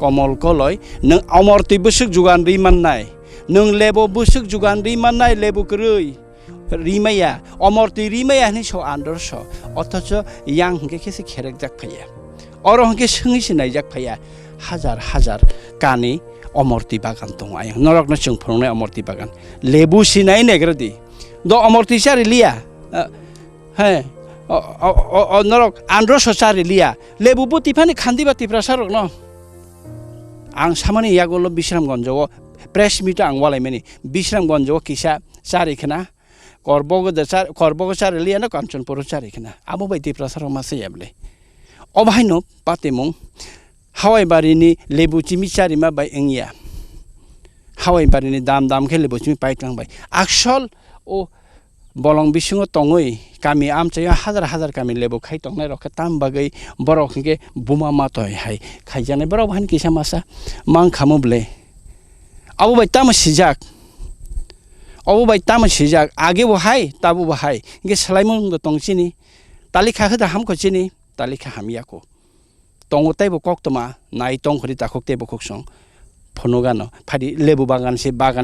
कमल कलय नों अमरति बुसुक जुगान रिमाननाय नों लेबो बुसुक जुगान रिमाननाय लेबु करৈ रिमाया अमरति रिमाया नि सो आंद्रस अथच यां हंके केसे खेरेक जाक फैया और हंके सोङै सिनाय जाक फैया हाजार हाजार कानि अमरती बागान दं आय नरकनो जों फोरोंनाय अमरती बागान लेबु सिनाय नेग्रदि द अमरती सारि लिया हे नरक आंद्र ससारि लिया लेबु बुतिफानि खान्दिबा तिप्रासारक न आं सामानि यागल बिश्रामगन्जव प्रेस मिट आं वालायमानि बिश्रामगन्जव किसा सारिखना करबग सारि लिया न काञ्चनपुर सारिखना आबो बाय तिप्रासारक मासे याबले अबाहायनो पातेमुं हावाइबारिनि लेबुचिमि चारिमा बाय एंगिया हावाइबारिनि दाम दाम खे लेबुचिमि पाइक्लांबाय आक्सल ओ बलं बिसुङो तङै गामि आमचाया हाजार हाजार गामि लेबु खाइ तंनाय रखे ताम बागै बरखके बुमा मातय हाय खाइजानाय बराव हान किसा मासा मां खामुबले अबो बाय ताम सिजाक आगे बहाय ताबु बहाय गे सलाइमुं तंचिनि तालिखा होदा हामखचिनि तालिखा हामियाको तंगताइबो कक्तमा नाइ तंखरि ताखुकतेबो कक्सं फनुगानो फादि लेबु बागान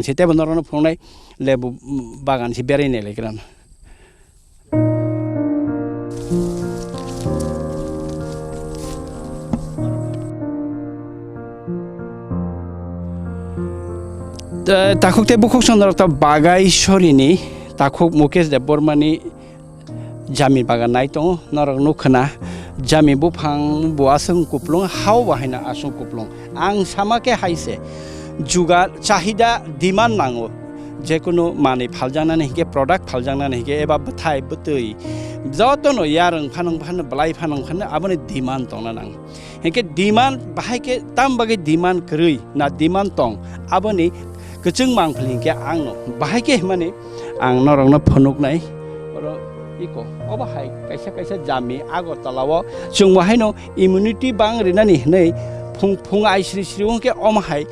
से तेबो नरनो फुंनाय लेबु बागान से बेरायनाय लेग्रान ताखुकतेबो कक्सं नरता बागाइसरिनि ताखुक मुकेश देब बर्मानि जामिर बागान नाय दङ नरक नखना जामि बुफां बुआसं कुप्लुं हाव बाहायना आसं कुप्लुं आं सामाके हाइसे जुगा चाहिदा डिमान्ड नांगौ जेकुनु माने फालजानानै हिके प्रडाक्ट फालजानानै हिके एबा बथाय बतै जतनो यारं फानं बलाय फानं आबने डिमान्ड तंना नां हिके डिमान्ड बाहायके ताम बागे डिमान्ड करै ना डिमान्ड तंग आबने गचों मांफलिंके आंनो बाहायके माने आं नरंनो फनुकनाय इको अबाहाय कैसा जामि आगरतलाव जों बाहायनो इम्युनिटी बां रिनानि नै फुं आइस्रि स्रिउंके अमाहाय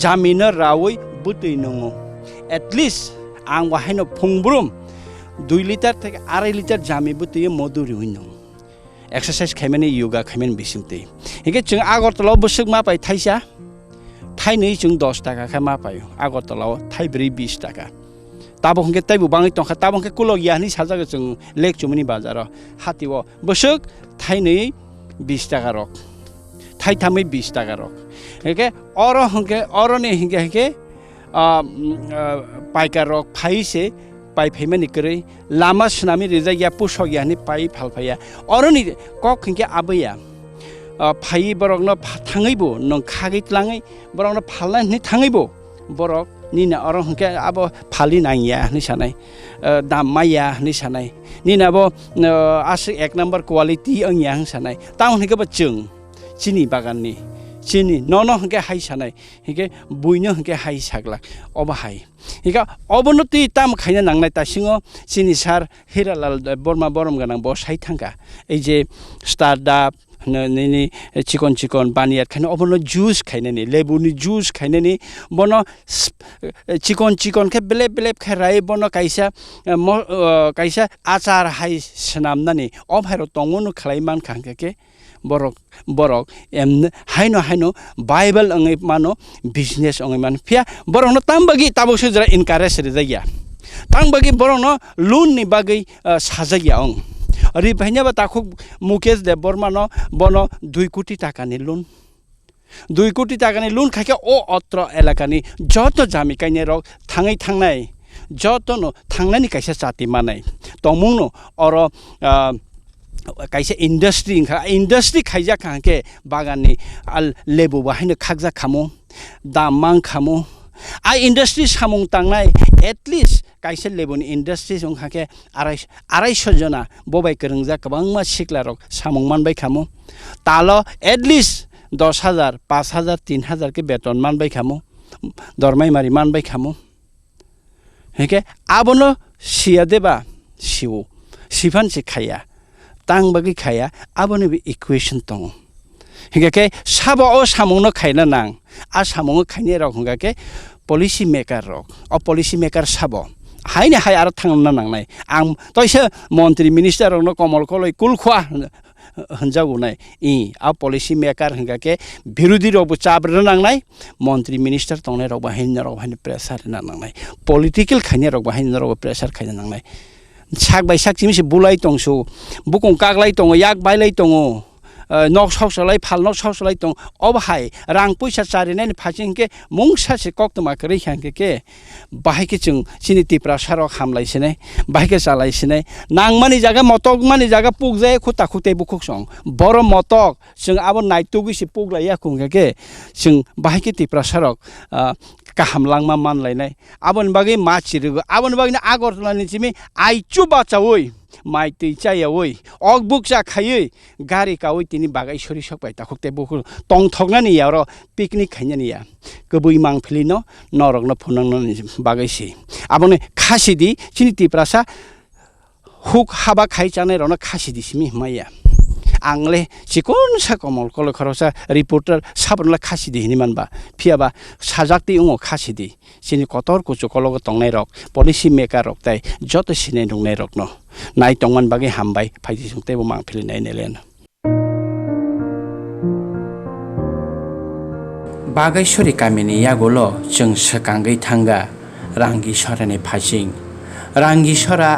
जामिनो रावै बुतै नङो एटलिस्ट आं बाहायनो फुंब्रुम 2 लिटार থেকে 2.5 लिटार जामि बुतै मधुरि हुइन एक्सरसाइज खायमानि योगा खायमानि बिसिंतै हिके जों आगरतलाव बसुक मा पाइ थाइसा थाइनै जों 10 टाका खा मा पायो आगरतलाव थाइब्रै 20 टाका ताबोंके ताइबो बाङै तंखा ताबोंके कुलो यानि साजागो जों लेक चुमनि बाजार हातिव बसुक थाइनै 20 टाका रक थाइथामै 20 टाका रक हेके अरने हिके पाइकार रक फाइसे पाइ फैमानि करै लामा सुनामी रिजाया पुसग यानि पाइ फालफाया अरनि कक हिके आबैया फाइ बरकनो थाङैबो नों खागैतलाङै बरकनो फालनानै थाङैबो बरक निना अरं हंके अब फालि नांगिया निसानाय दाम माया निसानाय निना बो आस 1 नम्बर क्वालिटी अंगिया हंसानाय ताउन हिके बचों चिनी बागाननि चिनी न हंके हाइ सानाय हिके बुइनो हंके हाइ सागला अबाहाय हिका अबनति ताम खायना नांनाय तासिङो चिनी सार हिरालाल बर्मा बरम गानां बसाइ थांगा ए जे startup ni chikon baniat khane obono juice khaine ni lebu ni juice khaine ni bono chikon ke belep kharai bono kaisa achar hai snamna ni obhairo tongunu khlaiman khangke ke borok em haino bible angai mano business angai man pia borok no tambagi tabok sujra encourage re jaya tangbagi borok no loan ni bagi sajaya ong ri bhaina ba takhuk mukesh de borma no bono 2 কোটি টাকা ni loan 2 কোটি টাকা ni loan khake o otra elaka ni joto jami kaine rok thangnai joto no thangnani kaisa chati manai tomung no oro kaisa industry khaija khangke bagani al lebu bahine khakja khamo damang khamo a industry samung tangnai at least kaisa lebuni industry jong khake 250 jona bobai kerengja kabangma siklarok samung manbai khamo talo at least 10,000 5,000 3,000 ke beton manbai khamo dormai mari manbai khamo heke abono sia deba siu sifan se khaya tang bagi khaya abono bi equation tong heke sabo o samung no khaina nang a samung khaine rok hingake policy maker rok o policy maker sabo haine hai ar thangna nangnai ang toise mantri minister rok no komol koloi kulkhwa hanjagu nai a policy maker hingake birodi rok bu chabra nangnai mantri minister tongnai rok bahin pressure nangnai political khaine rok bahin rok pressure khaina nangnai sak bai sak chimi se bulai tongsu bukong kaglai tongo yak bailai tongo nok sausalai phal nok sausalai tong obhai rang puisa charinai ni phachingke mungsa se koktoma kri khangke ke bahike chung chini Tiprasarok hamlai sine bahike chalai sine nangmani jaga motok mani jaga pukjai khuta khute bukuk song boro motok chung abo naitugi se puklai ya kungke ke chung bahike Tiprasarok kaham langma man lainai abon bagi machiru abon bagi agortla ni chimi aichu bachawoi mai tui chaya oi ok bukcha khayoi gari ka oi tini Baghaichari sokpai takhukte buku tong thoknani yaro picnic khainani ya kobui mangphilino norokno phunangno Baghaichi abone khasidi chini Tiprasa huk haba khai chanai rona khasidi simi maya angle chikon sa komol kolo khorosa reporter sabonla khasidi hinimanba phiaba sajakti ungo khasidi chini kotor kuchu kologo tongnai rok policy maker rok tai joto sine dungnai rok no nai tongman bagi hambai phaiji sungte bo mangphili nai nelen Baghaichari kamini yagolo chung sakangai thanga rangi sorani phasing rangi sora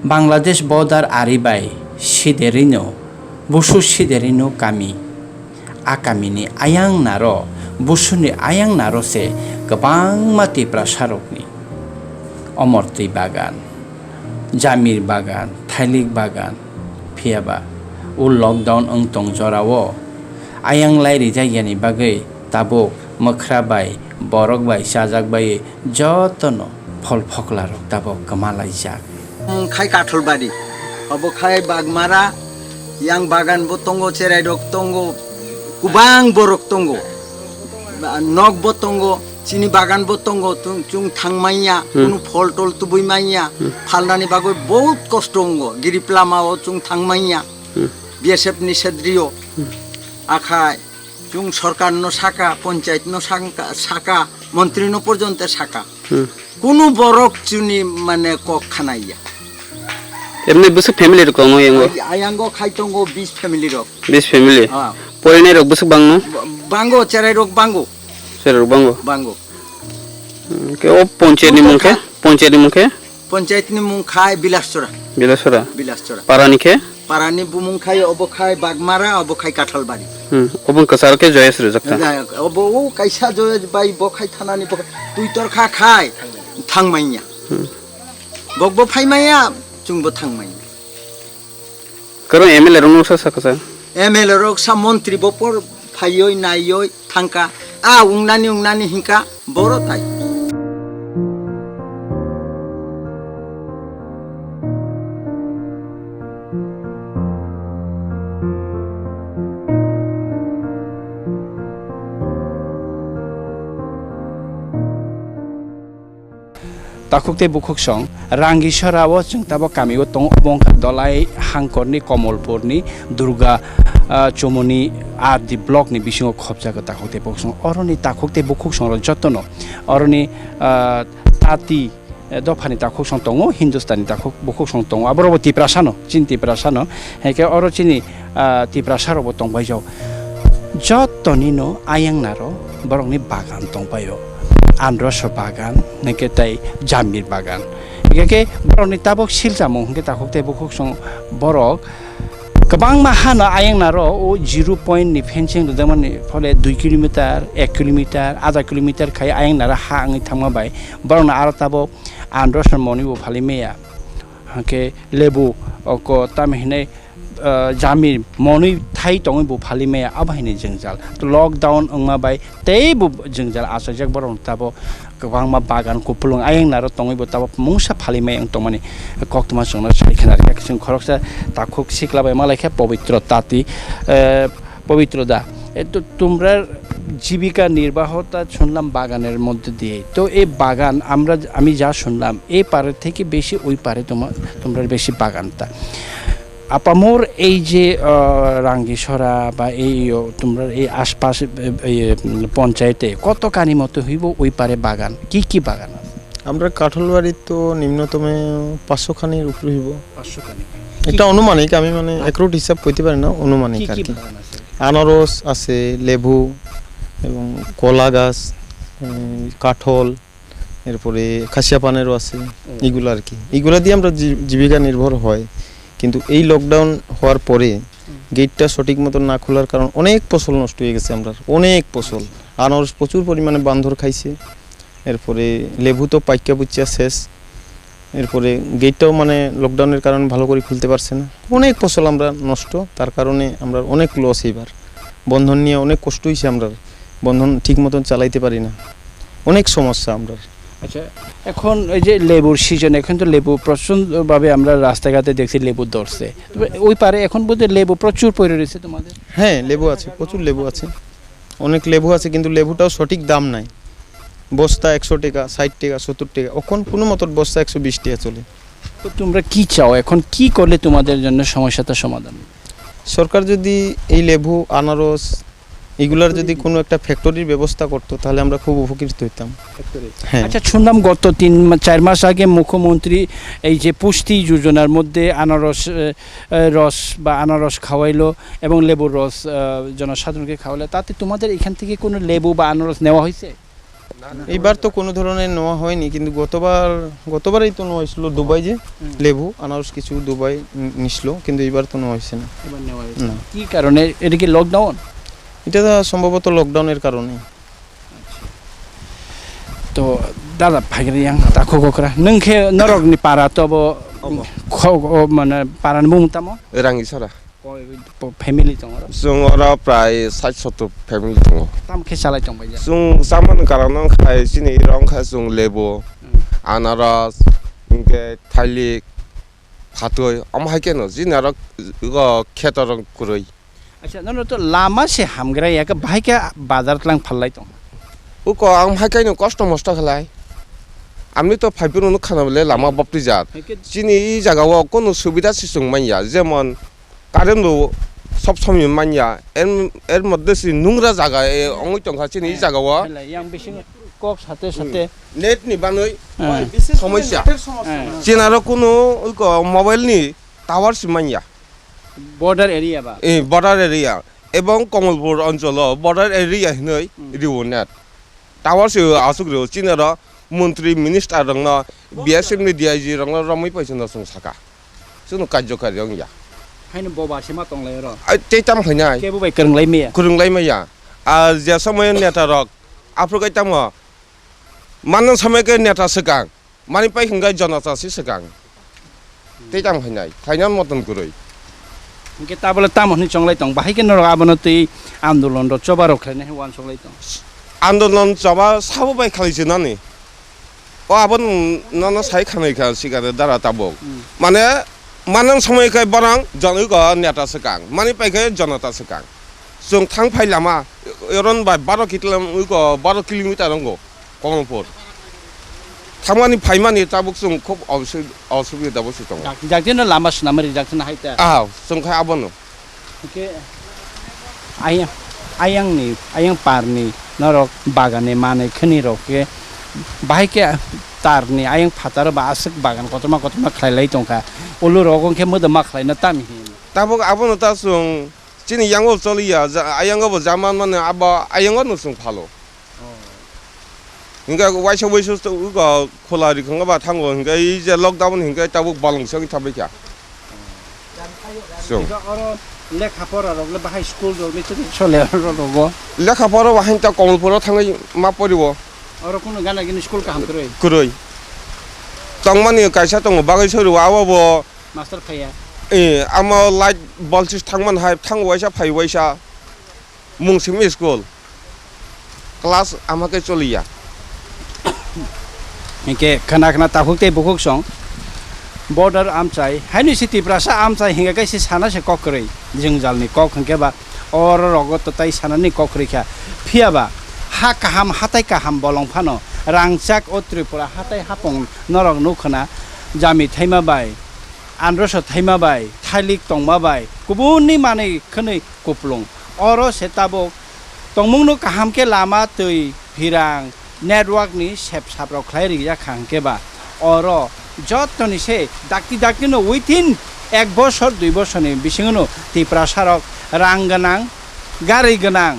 Bangladesh border aribai siderino busu siderino kami akamini ayang naro busuni ayang naro se gobang ma Tiprasarokni Omortui Bagan Zamir Bagan Thailik Bagan phiaba u lockdown ong tong jorao ayang lairi jaigani bagai tabuk mokhra bai borok bai sajak bai jotono phol phoklarok tabok kamalaijak khai kathol bari obo khai bagmara yang bagan bo tongo cherai dok tongo kubang borok tongo nok bo tongo chini bagan bo tongo chung thangmaiya kunu phol tol tubui maiya phalnani bagoi बहुत কষ্ট অঙ্গ গিরিপ্লামা ও chung thangmaiya BSF ni sedrio আখায় chung সরকার no শাখা panchayat no শাখা মন্ত্রী no পর্যন্ত শাখা কোনো বরক চুনি মানে কক খানাইয়া এমনি বুসুক ফ্যামিলি রক নয় আঙ্গো আয়াঙ্গো খাইতঙ্গো 20 ফ্যামিলি রক 20 ফ্যামিলি পরিনে রক বুসুক বাংনো বাঙ্গো চেরাই রক বাঙ্গো সের বাঙ্গো বাঙ্গো কে ও পঞ্চায়েত নি মুখে খায় বিলাসচরা পারানি বুমুং খায় অব খায় বাগমারা অব খায় কাঠালবাড়ি অবন কসারকে জয়েস রজকতা অব ও কাইসা জয় বাই ব খায় থানানি তুই তোর খায় থাংমাইয়া বগব ফাইমাইয়া চুংবো থাংমাইয়া কারণ এমএলএ রং সাকসা এমএলএ রক সা মন্ত্রী বপর ফাইয়ই নাইয়ই থাংকা উংনানি হিংকা বড় তাই takukte bukuk song rangi sorawo chung tabo kamigo tong obong dolai hangkorni Kamalpurni Durga চমনি আর দি ব্লকনি বিসিঙাव খবজাগো তাকতে বকসং অরনি তাকতে বকুক সং যতন অরনি তাতি দফানি তাखौ सं दङ हिन्दुस्तानी ताखौ बखौ सं दङ आबरबो तिप्रासानो चिन तिप्रासानो हेके अरो चिनि तिप्रासारबो दंबाय जाव जतनिनो आयांनारो बरंनि बागान दंबायो आन्द्रस बागान नेके ताइ जाम्बिर बागान हेके बरंनि ताबक सिलजामो हेके ताखौ ते बखौ सं बरक गोबां माहानो आयांनारो ओ 0 नि फेन्सिं दमानि फले 2 किलोमिटार 1 किलोमिटार आधा किलोमिटार खाय आयांनारो हा आंनि थांमाबाय बरंना आरो ताबो आन्द्रस मनिबो फालिमेया हाके लेबु अको तामहिने जामिर मनि थाइ दङबो फालिमेया आबाहिने जोंजाल लकडाउन अंमाबाय तेबो जोंजाल आसाजक बरं ताबो गोबां मा बागान Kwplung आयांनारो दङबो ताबो मुंसा फालिमेय तंमानि कक्तमा संना साइखनार जों खरकसा ताखौ सिक्लाबाय मालायखे पवित्र ताति पवित्र दा तो তোমরা জীবিকা নির্বাহটা শুনলাম বাগানের মধ্যে দিয়ে তো এই বাগান আমি যা শুনলাম এই পারে থেকে বেশি ওই পারে তোমরা বেশি বাগানটা আপামোর এই যে রাঙ্গিসরা বা এই তোমরা এই আশপাশ পঞ্চায়েতে কত কানি মতো হইব ওই পারে বাগান কি বাগান আমরা কাঠলবাড়ি তো নিম্নতম 500 খানির উপরে হইব 500 খানি এটা অনুমানিক আমি মানে একরোট হিসাব কইতে পারি না অনুমানিক আর কি আনারস আছে লেবু এবং কলা গাছ কাঠল এরপরে খাসিয়া পানেরও আছে এগুলো আর কি এগুলা দিয়ে আমরা জীবিকা নির্ভর হয় কিন্তু এই লকডাউন হওয়ার পরে গেটটা সঠিক মতো না খোলার কারণে অনেক ফসল নষ্ট হয়ে গেছে আমরা অনেক ফসল আনারস প্রচুর পরিমাণে বান্দর খাইছে এরপরে লেবু তো পাইকা বুচ্চা শেষ এরপরে গেটটাও মানে লকডাউনের কারণে ভালো করে খুলতে পারছে না অনেক ফসল আমরা নষ্ট তার কারণে আমরা অনেক লস এবার বন্ধন নিয়ে অনেক কষ্ট হইছে আমরা বন্ধন ঠিক মতন চালাইতে পারি না অনেক সমস্যা আমরা আচ্ছা এখন এই যে লেবুর সিজন এখন তো লেবু প্রচুরভাবে আমরা রাস্তাঘাটে দেখছি লেবু ধরছে ওই পারে এখন বোধহয় লেবু প্রচুর পড়ে রয়েছে তোমাদের হ্যাঁ লেবু আছে প্রচুর লেবু আছে অনেক লেবু আছে কিন্তু লেবুটাও সঠিক দাম নাই বস্তা 100 টাকা 60 টাকা 70 টাকা এখন কোনো মতন বস্তা 120 টাকা চলে তো তোমরা কি চাও এখন কি করলে তোমাদের জন্য সমস্যাটা সমাধান সরকার যদি এই লেবু আনারস এগুলার যদি কোনো একটা ফ্যাক্টরির ব্যবস্থা করতো তাহলে আমরা খুব উপকৃত হইতাম হ্যাঁ আচ্ছা শুনলাম গত 3-4 মাস আগে মুখ্যমন্ত্রী এই যে পুষ্টি যোজনার মধ্যে আনারস রস বা আনারস খাওয়াইলো এবং লেবুর রস জনসাধারণকে খাওয়াইলো তাতে তোমাদের এখান থেকে কোনো লেবু বা আনারস নেওয়া হয়েছে এইবার তো কোনো ধরনের নেওয়া হয়নি কিন্তু গতবারই তো নেওয়া হয়েছিল দুবাই যে লেবু আনারস কিছু দুবাই নিছিল কিন্তু এইবার তো নেওয়া হয়েছে না এবার নেওয়া হয়েছে না কি কারণে এটা কি লকডাউন এটা সম্ভবত লকডাউনের কারণে তো দাদা ভাগরিয়াং তাখো গকরা নংখে নরকনি পারা তবো মানে পারান বুংতামো राङिसारा फेमिलि दङ जोंरा प्राय 60-70 फेमिलि दङ तामखे सालाय दंबाय जा जों सामान कारन खाय सिनि रं खा जों लेबु आनारस इनके थालिक फातोय अमहायकेनो जिनारा खेतर कुरै अच्छा ननो तो लामा से हामग्रा याक भाइका बाजार तलां फल्लाय दं उको आं हायकेनो कष्ट मस्त खलाय आमनि तो फाइपुरनो खानाबले लामा बाप्ति जात सिनि जागाव कोनो सुबिदा सिसुं माइया जेमन कारेन्टो सब समय माइया एर मध्य सि नुंग्रा जागा अंगै तंखा सिनि जागाव यां बिसिं कक साथे साथे नेट नि बानै समस्या जेनारो कोनो उको मोबाइल नि टावर सि माइया बॉर्डर एरिया बा बॉर्डर एरिया एवं कमलपुर अंचल बॉर्डर एरिया हिनै रिवनेट टावर से आसुग्रो चिनारा मन्त्री मिनिस्टार रंग बीएसएफ नि डीआईजी रंग रमै पैसन सं साका सुनु कार्यकारी रंगया हाइन बबा सेमा तंलाय र ते ताम हैनाय केबो बाय करंलाय मैया आ जे समय नेता रक आफ्रगाय ताम मानन समय के नेता सकां मानि पाइ हंगाय जनता सि सकां ते ताम हैनाय फाइनाल मतन गुरै के ताबले ताम हनि चंलाय तं बाहायके न आबन तै आन्दोलन र चबा रखलायने वान चंलाय तं आन्दोलन चबा साबो बाय खालिसे नानि ओ आबन नन साइ खानाय खा सिगारे दारा ताबो माने मानन समय के बरं जनैग नेता सकां मानि पाइके जनता सकां जों थां फाइ लामा एरन बाय 12 किलोमिटार रंगो कमलपुर थांमानि फाइमानि ताबुक जों खूब असुबिदा बसि दं जागदिन लामा सुनामा रिजाक्सन हाइता आ जों खाय आबन के ayang parni norok bagane mane khani roke bahike tarni ayang phatar ba asuk bagan kotoma khlailai tongka ulu rokon ke modama khlaina tami tabuk abon ta sung chini yango choliya ayang go zaman mane aba ayang no sung phalo hinga waisa to uga kholari khanga ba thango hinga i je lockdown hinga tabuk balong sagi thabika sung lekapora rokle bahai school rokle chole rogo lekapora wahin ta Kamalpur thangai ma poribo oro kuno gana gini school ka ham kroi kuroi tongmani kaisa tong Baghaichari awabo master phaya ama light bolchis thangman hai thangwaisa phaiwaisa mungsimi school class amake choliya hinke khana tahukte bukuk song border amchai haini city prasa amchai hinga kai si sana se kokrei jingjalni kok hingke ba or rogo to tai sanani kokri kha phiaba ha kaham hatai kaham bolong phano rangchak o Tripura hatai hapong norok nukhana jami thaima bai androso thaima bai thailik tongma bai kubuni mane khani Kwplung oro setabo tongmungno kaham ke lama tui phirang network ni sep saprok khlairi ya khangke ba oro যতনি সে ডাকি no within 1 বছর 2 বছরনি বিসিংনো Tiprasarok রাং गोनां गारि गोनां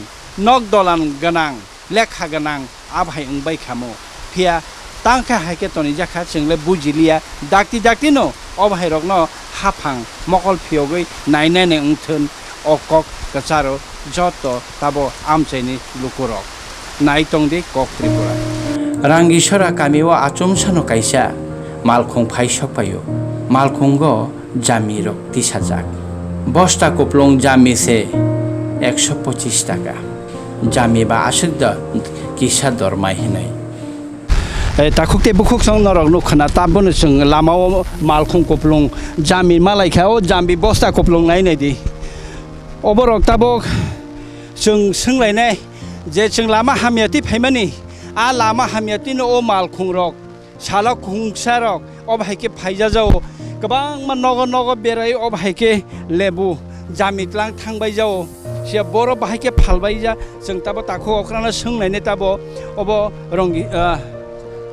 नक दलान गोनां लेखा गोनां आबहाय उंबाय खामो फिया तांखा हायके तनि जाखा जोंले बुजिलिया डाक्ति no अबहाय रकनो हाफां मकल फियोगै नायनाने उंथोन अकक कचारो जत ताबो आमचैनि लुकुरक नायतंदि कक त्रिपुरा रांगिसरा कामिवा आचमसानो कायसा मालखं फाइसक पायो मालखंगो जामिरक 30,000 बस्ता Kwplung जामी से 125 टाका जामी बा आसुक द किसा दरमाय हिनाय ताखुकते बुखुक सं नरक नुखना ताबनो जों लामाव मालखं Kwplung जामी मालायखाव जामी बस्ता Kwplung नायनाय दि अबरक ताबक जों सोंलायनाय जे जों लामा हामियाति फायमानि आ लामा हामियातिनो ओ मालखं रक salok khungsarok obhaike phaija jao gobang ma nogo berai obhaike lebu jamitlang thangbai jao sia boro bahaike phalbai ja जों tabo takho okrana sungnaine tabo obo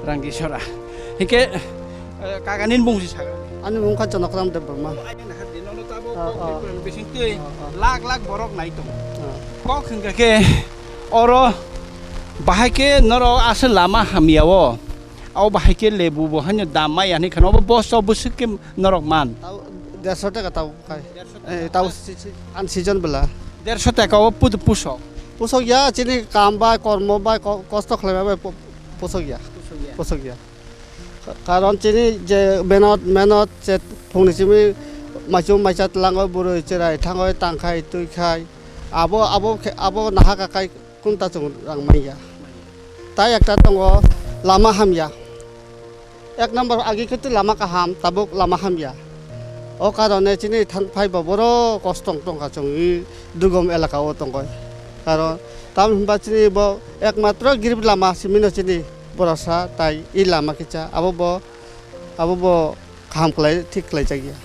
rangisora hike kaganin bungsi saga ani mungkha jonokram de burma lak borok naitong ko khunga ke oro bahaike noro asal lama hamiawo au bahaike lebu bo hanyo damai ani khano bos busuke norok man 150 টাকা তাও খাই তাও আন season বলা 150 টাকা ও পুষক ইয়া চিনি কাম বা কর্ম বা কষ্ট খাইবা পুষক ইয়া কারণ চিনি যে মেনত যে ফংনিसिमि মাইচুম মাইচা তলাঙ্গ বুরো চেরাই থাঙ্গয় তাংখাই তুই খাই আবো নাহা কাকাই কোনটা চং রাংমাইয়া তাই একটা দङ লামা হামিয়া 1 নম্বর আগে কিন্তু লামা কাহাম তাবুক লামা হামিয়া ও কারণে চিনি ফাইবা বড় কষ্ট টঙ্কা চং দুগম এলাকাও টঙ্কয় কারণ তাম হিমবা চিনি একমাত্র গিরিব লামা সিমিনো চিনি বরসা তাই ই লামা কিচা আবো কাহাম কলাই ঠিক কলাই জাগিয়া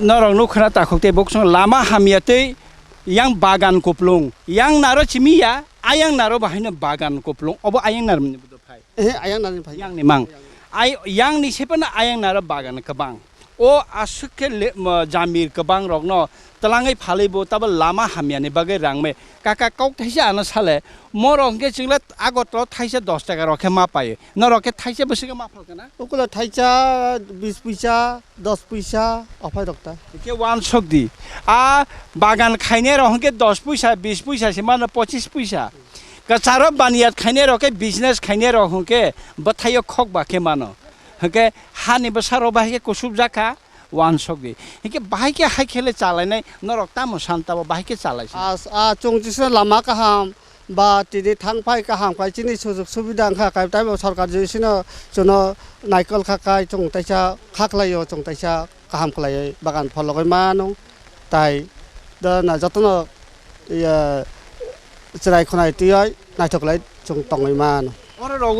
নরং নুখনা তাখতে বকসং Lama হামিয়াতৈ yang Bagan Kwplung yang naro chimiya ayang naro bahina Bagan Kwplung obo ayang nar mni budo phai ayang nar phai yang ni mang yang ni sepana ayang naro Bagan kabang o asuke Zamir kabang rokno talangai phalibo tab lama hamya ni bagai rangme kaka kok thaisa ana sale morong ke chingla agotlo thaisa 10 টাকা রকে মা পায় নরকে thaisa বসিকে মা ফল কেনা ওগুলো thaisa 20 পয়সা 10 পয়সা অফাই রক্তা के वान शक दी आ बागान खाइने रहके 10 पैसा 20 पैसा से मान 25 पैसा कचारो बानियात खाइने रहके बिजनेस खाइने रहके बथायो खक बाके मानो हके हानि बसारो बाहे कुसुब जाखा वान शक दी के बाहे के हाइ खेले चालायनाय नरकता मसानता बाहे के चालायस आ चंजिसो लामा काहाम বা তিনি থাংফাই কাহাম কাই চিনি সুযোগ সুবিধা খাকাই তাই সরকার যেসিনো জনো নাইকল খাকাই চংতাইসা খাকলাইও চংতাইসা কাহাম খলাই বাগান ফলগৈ মানো তাই না যতন চিরাই খনাই তিয়াই নাইথকলাই চং তংগৈ মানো ওরা রোগ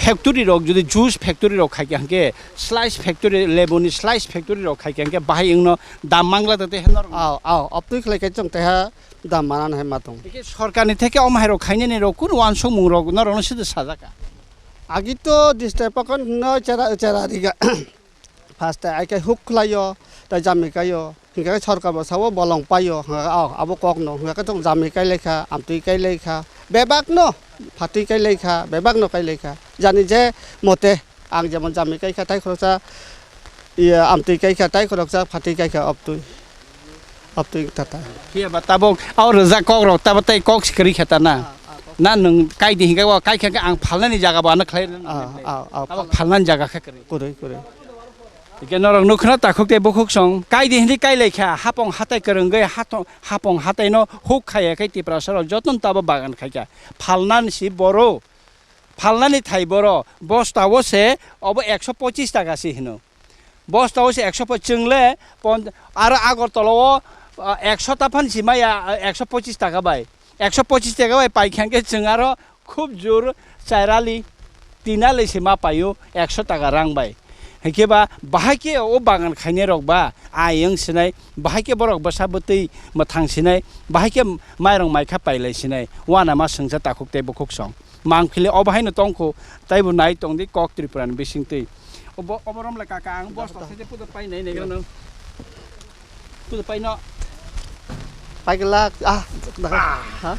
ফ্যাক্টরি রোগ যদি জুস ফ্যাক্টরি রোগ খাইকে হাঁকে স্লাইস ফ্যাক্টরি লেবুনি স্লাইস ফ্যাক্টরি রোগ খাইকে হাঁকে বাহাই ইংনো দাম মাংলা তাতে হেনার অপ্তুই খেলাইকে जों তেহা দাম মানান হে মাতং সরকারনি থেকে অমাহাই রোগ খাইনি রোগ কোন ওয়ানসং মুং রোগ নরনো সিধে সাজাকা আগে তো ডিস্টার্বকন ন চেরা চেরা দিগা ফার্স্ট আইকে হুক খলাইও তাই জামিকাইও হিংকা সরকার বসাবো বলং পাইও আবো কক ন হিংকা जों জামিকাই লেখা আমতুই কাই লেখা বেবাক ন ফাতুই কাই লেখা বেবাক ন কাই লেখা জানি যে মতে আং যেমন জামিকাই খাতাই খরচা ইয়া আমতুই কাই খাতাই খরচা ফাতুই কাই খা অপতুই তাতা কি বা তাবক আও রজা কক রোগ তাবাতাই কক সিকরি খেতা না না নং কাই দি হিংকা কাই খেকে আং ফালনানি জায়গা বানা খাই তাবক ফালনানি জায়গা খাকরি করে করে Kenorang nukna takuk te bukuk song kai di hindi kai lekha hapong hatai kerenggai hapong hatai no huk khaya kai Tiprasarok joton taba bagan khaya phalnan si boro phalnani thai boro bosta wo se obo 125 টাকা si hino bosta wo se 125 chengle ar Agartala 100 tapan si maya 125 টাকা bai 125 টাকা bai pai khangke cheng aro khub jor chairali tinali sima payo 100 টাকা rang bai হেকেবা বাহাইকে ও বাগান খাইনে রকবা আয়ং Sinai বাহাইকে বরক বসাবতৈ মথাংসিনাই বাহাইকে মাইরং মাইখা পাইলাইসিনাই ওয়ানা মা সংসা তাকুকতে বকুক song মাংখিলে অবাহাইনো তংखौ তাইবো নাই তংদি cock ত্রিপুরান বিसिंतै অবরমলা কাকা আং বস্তা সেতে পুদো পাইনাই নেগ্রানো পুদো পাইনো পাইগলা হা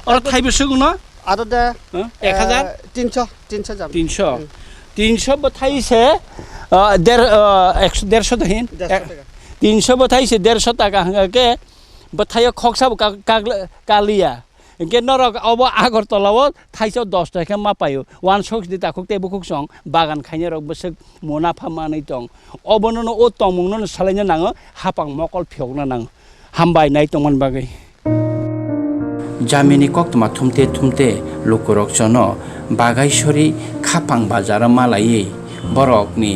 অর থাইবে সুগুনো আরো দে 1000 300 যাব 300 बताई से 150 दहिन 300 बताई से 150 টাকা के बतायो खक्साब कालिया के नरक अब Agartala थाइसो 10 টাকা मा पायो 100 दि ताकुक ते बुकुक सं बागान खाइने रक बसे मुनाफा मानै दं अबननो ओ तमुंनो सालायनो नाङो हापां मकल फेवना नाङो हामबाय नाय तमन बागै জামিনি কক্তমা থুমতে লোকরক জন বাগাইছড়ি খাপাং বাজার মালাই বরকনি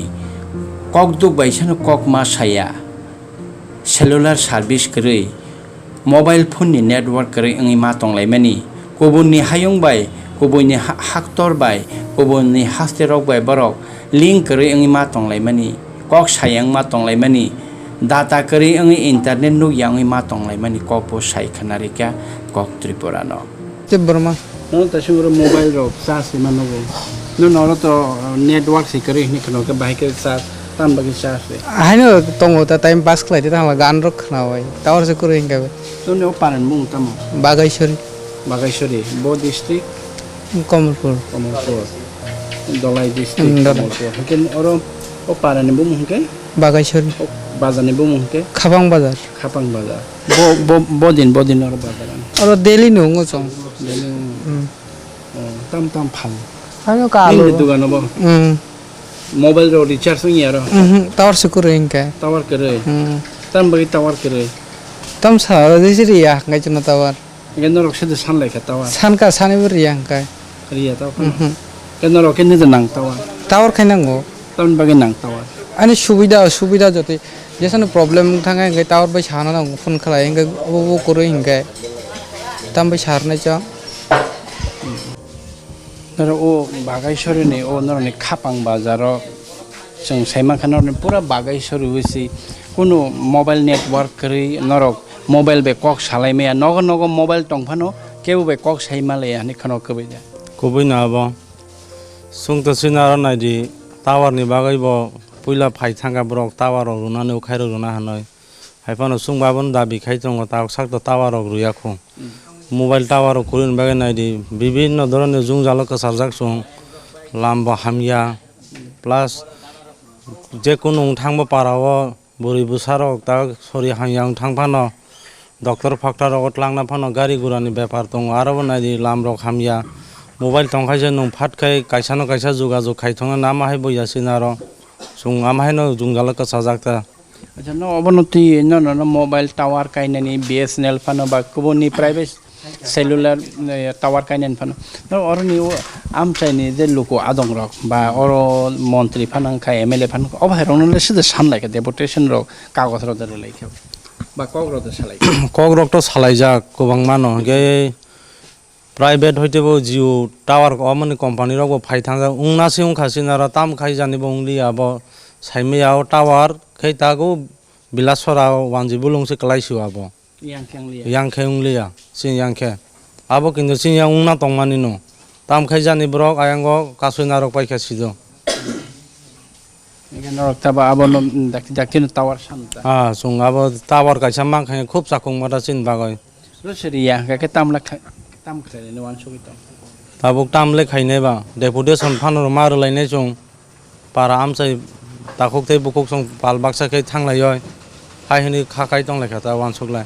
ককদুক বাইসানো কক মাসায়া সেলুলার সার্ভিস করে মোবাইল ফোননি নেটওয়ার্ক করে ইংই মা তংলাইমানি কবুননি হায়ং by কবুননি হাক্তর by কবুননি হাস্তে rock by Borok link করে ইংই মা তংলাইমানি কক সায়াং মা তংলাইমানি data kari angi internet nu yang ma tonglai mani kopo sai khanarika kok Tripura no Burma no ta sungro mobile ro sa se manogo no to network se kari ni khano ke bai ke sa tam bagi sa se haino tongo ta time pass khlai ta hama gan rok khna wai tawar se kuro hinga no no paran mung tamo Baghaichari bo district Kamalpur dolai district Kamalpur hakin oro o paran bung ke Baghaichari bazane bung ke Khapang bazar bodin oro bazaran oro daily nungo chong tam phal haino ka ni dugan bo mobile ro recharge ngi aro tawar se kuro hinga tawar kare tam bagi tawar kare tam sa jisri ya ngai chuna tawar genor ok se san lai ka tawar san ka sani bur yang kai riya taw genor ok ni nang tawar khainango tam bagi nang tawar ani সুবিধা যদি যেখানে problem থাকে গে tower by সানা না phone খালাই গে ও করে হিংগে তাম by সারনাই চ नर ओ Baghaichari ने ओ नर ने खापां बाजारो जों साइमा खानर ने पूरा Baghaichari हुसी कुनो मोबाइल नेटवर्क करी नरक मोबाइल बे कक सालायमेया नग मोबाइल टंफानो केबो बे कक साइमालया ने खानो कबैदा कबै नाबो सुंत सिनार नायदि टावर नि बागै बो पुइला फाइ थांगा ब्रक टावर रुनाने उखाइ रुना हनय हाइफानो सुंबाबन दाबि खाइ दङ ताक साक टावर रुयाखौ मोबाइल टावर कुरिन बागै नायदि विभिन्न धरনের जुंजालक सारजाक सं लाम्बा हामिया प्लास जे कोनो थांबो पाराव बुरि बुसारक ता सरि हांयां थांफानो डक्टर फाक्टर अटलांना फानो गारि गुरानि बेपार दङ आरो नायदि लामरक हामिया मोबाइल तंखाइसे नं फाटखाय कायसानो कायसा जुगाजुग खाइथङा नामाहाय बयासिनार सुं आमाहायनो जुंजालक साजाकता अच्छा न अबनति न मोबाइल टावर काइनानि BSNL फानो बा कुबोनि प्राइवेट सेलुलार टावर काइनान फानो न अरनि आमचाइनि जे लोको आदं रक बा अर मन्त्रि फानांखा MLA फान अबाहेरनो सिदा सानलायका डेपुटेशन रक कागज र दरे लाइखौ बा कग्र त सालाय कग्र त सालायजा गोबां मानो गे प्राइवेट हইতেबो जिओ टावर अमनि कंपनी रगो फाइ थांजा उंनासे उंखासिनारा ताम खाइ जानिबो उंलियाबो साइमेयाव टावर खैतागो बिलासरा वानजि बुलुंसे क्लाइसु आबो यांखे उंलिया सिन यांखे आबो किन्तु सिन yang उंना तंमानि नो ताम खाइ जानि ब्रक आयांगो कासुनारक पाइखा सिदो এখানে রক্তাবা আবন দেখতে টাওয়ার শান্তা सुं आबो टावर काइसा मांखाय खूब साकुं माता सिन बागय রসরিয়া কাকে তামলা ताम खायनो वान सगित ताबुक तामले खायनेबा डेपुटेशन फानर मारलायनाय जों पारा आमसाय ताखुक थै बुकुक जों पाल बाक्सा खै थांलाय हायनि खाखाय दंलाय खाता वान सकलाय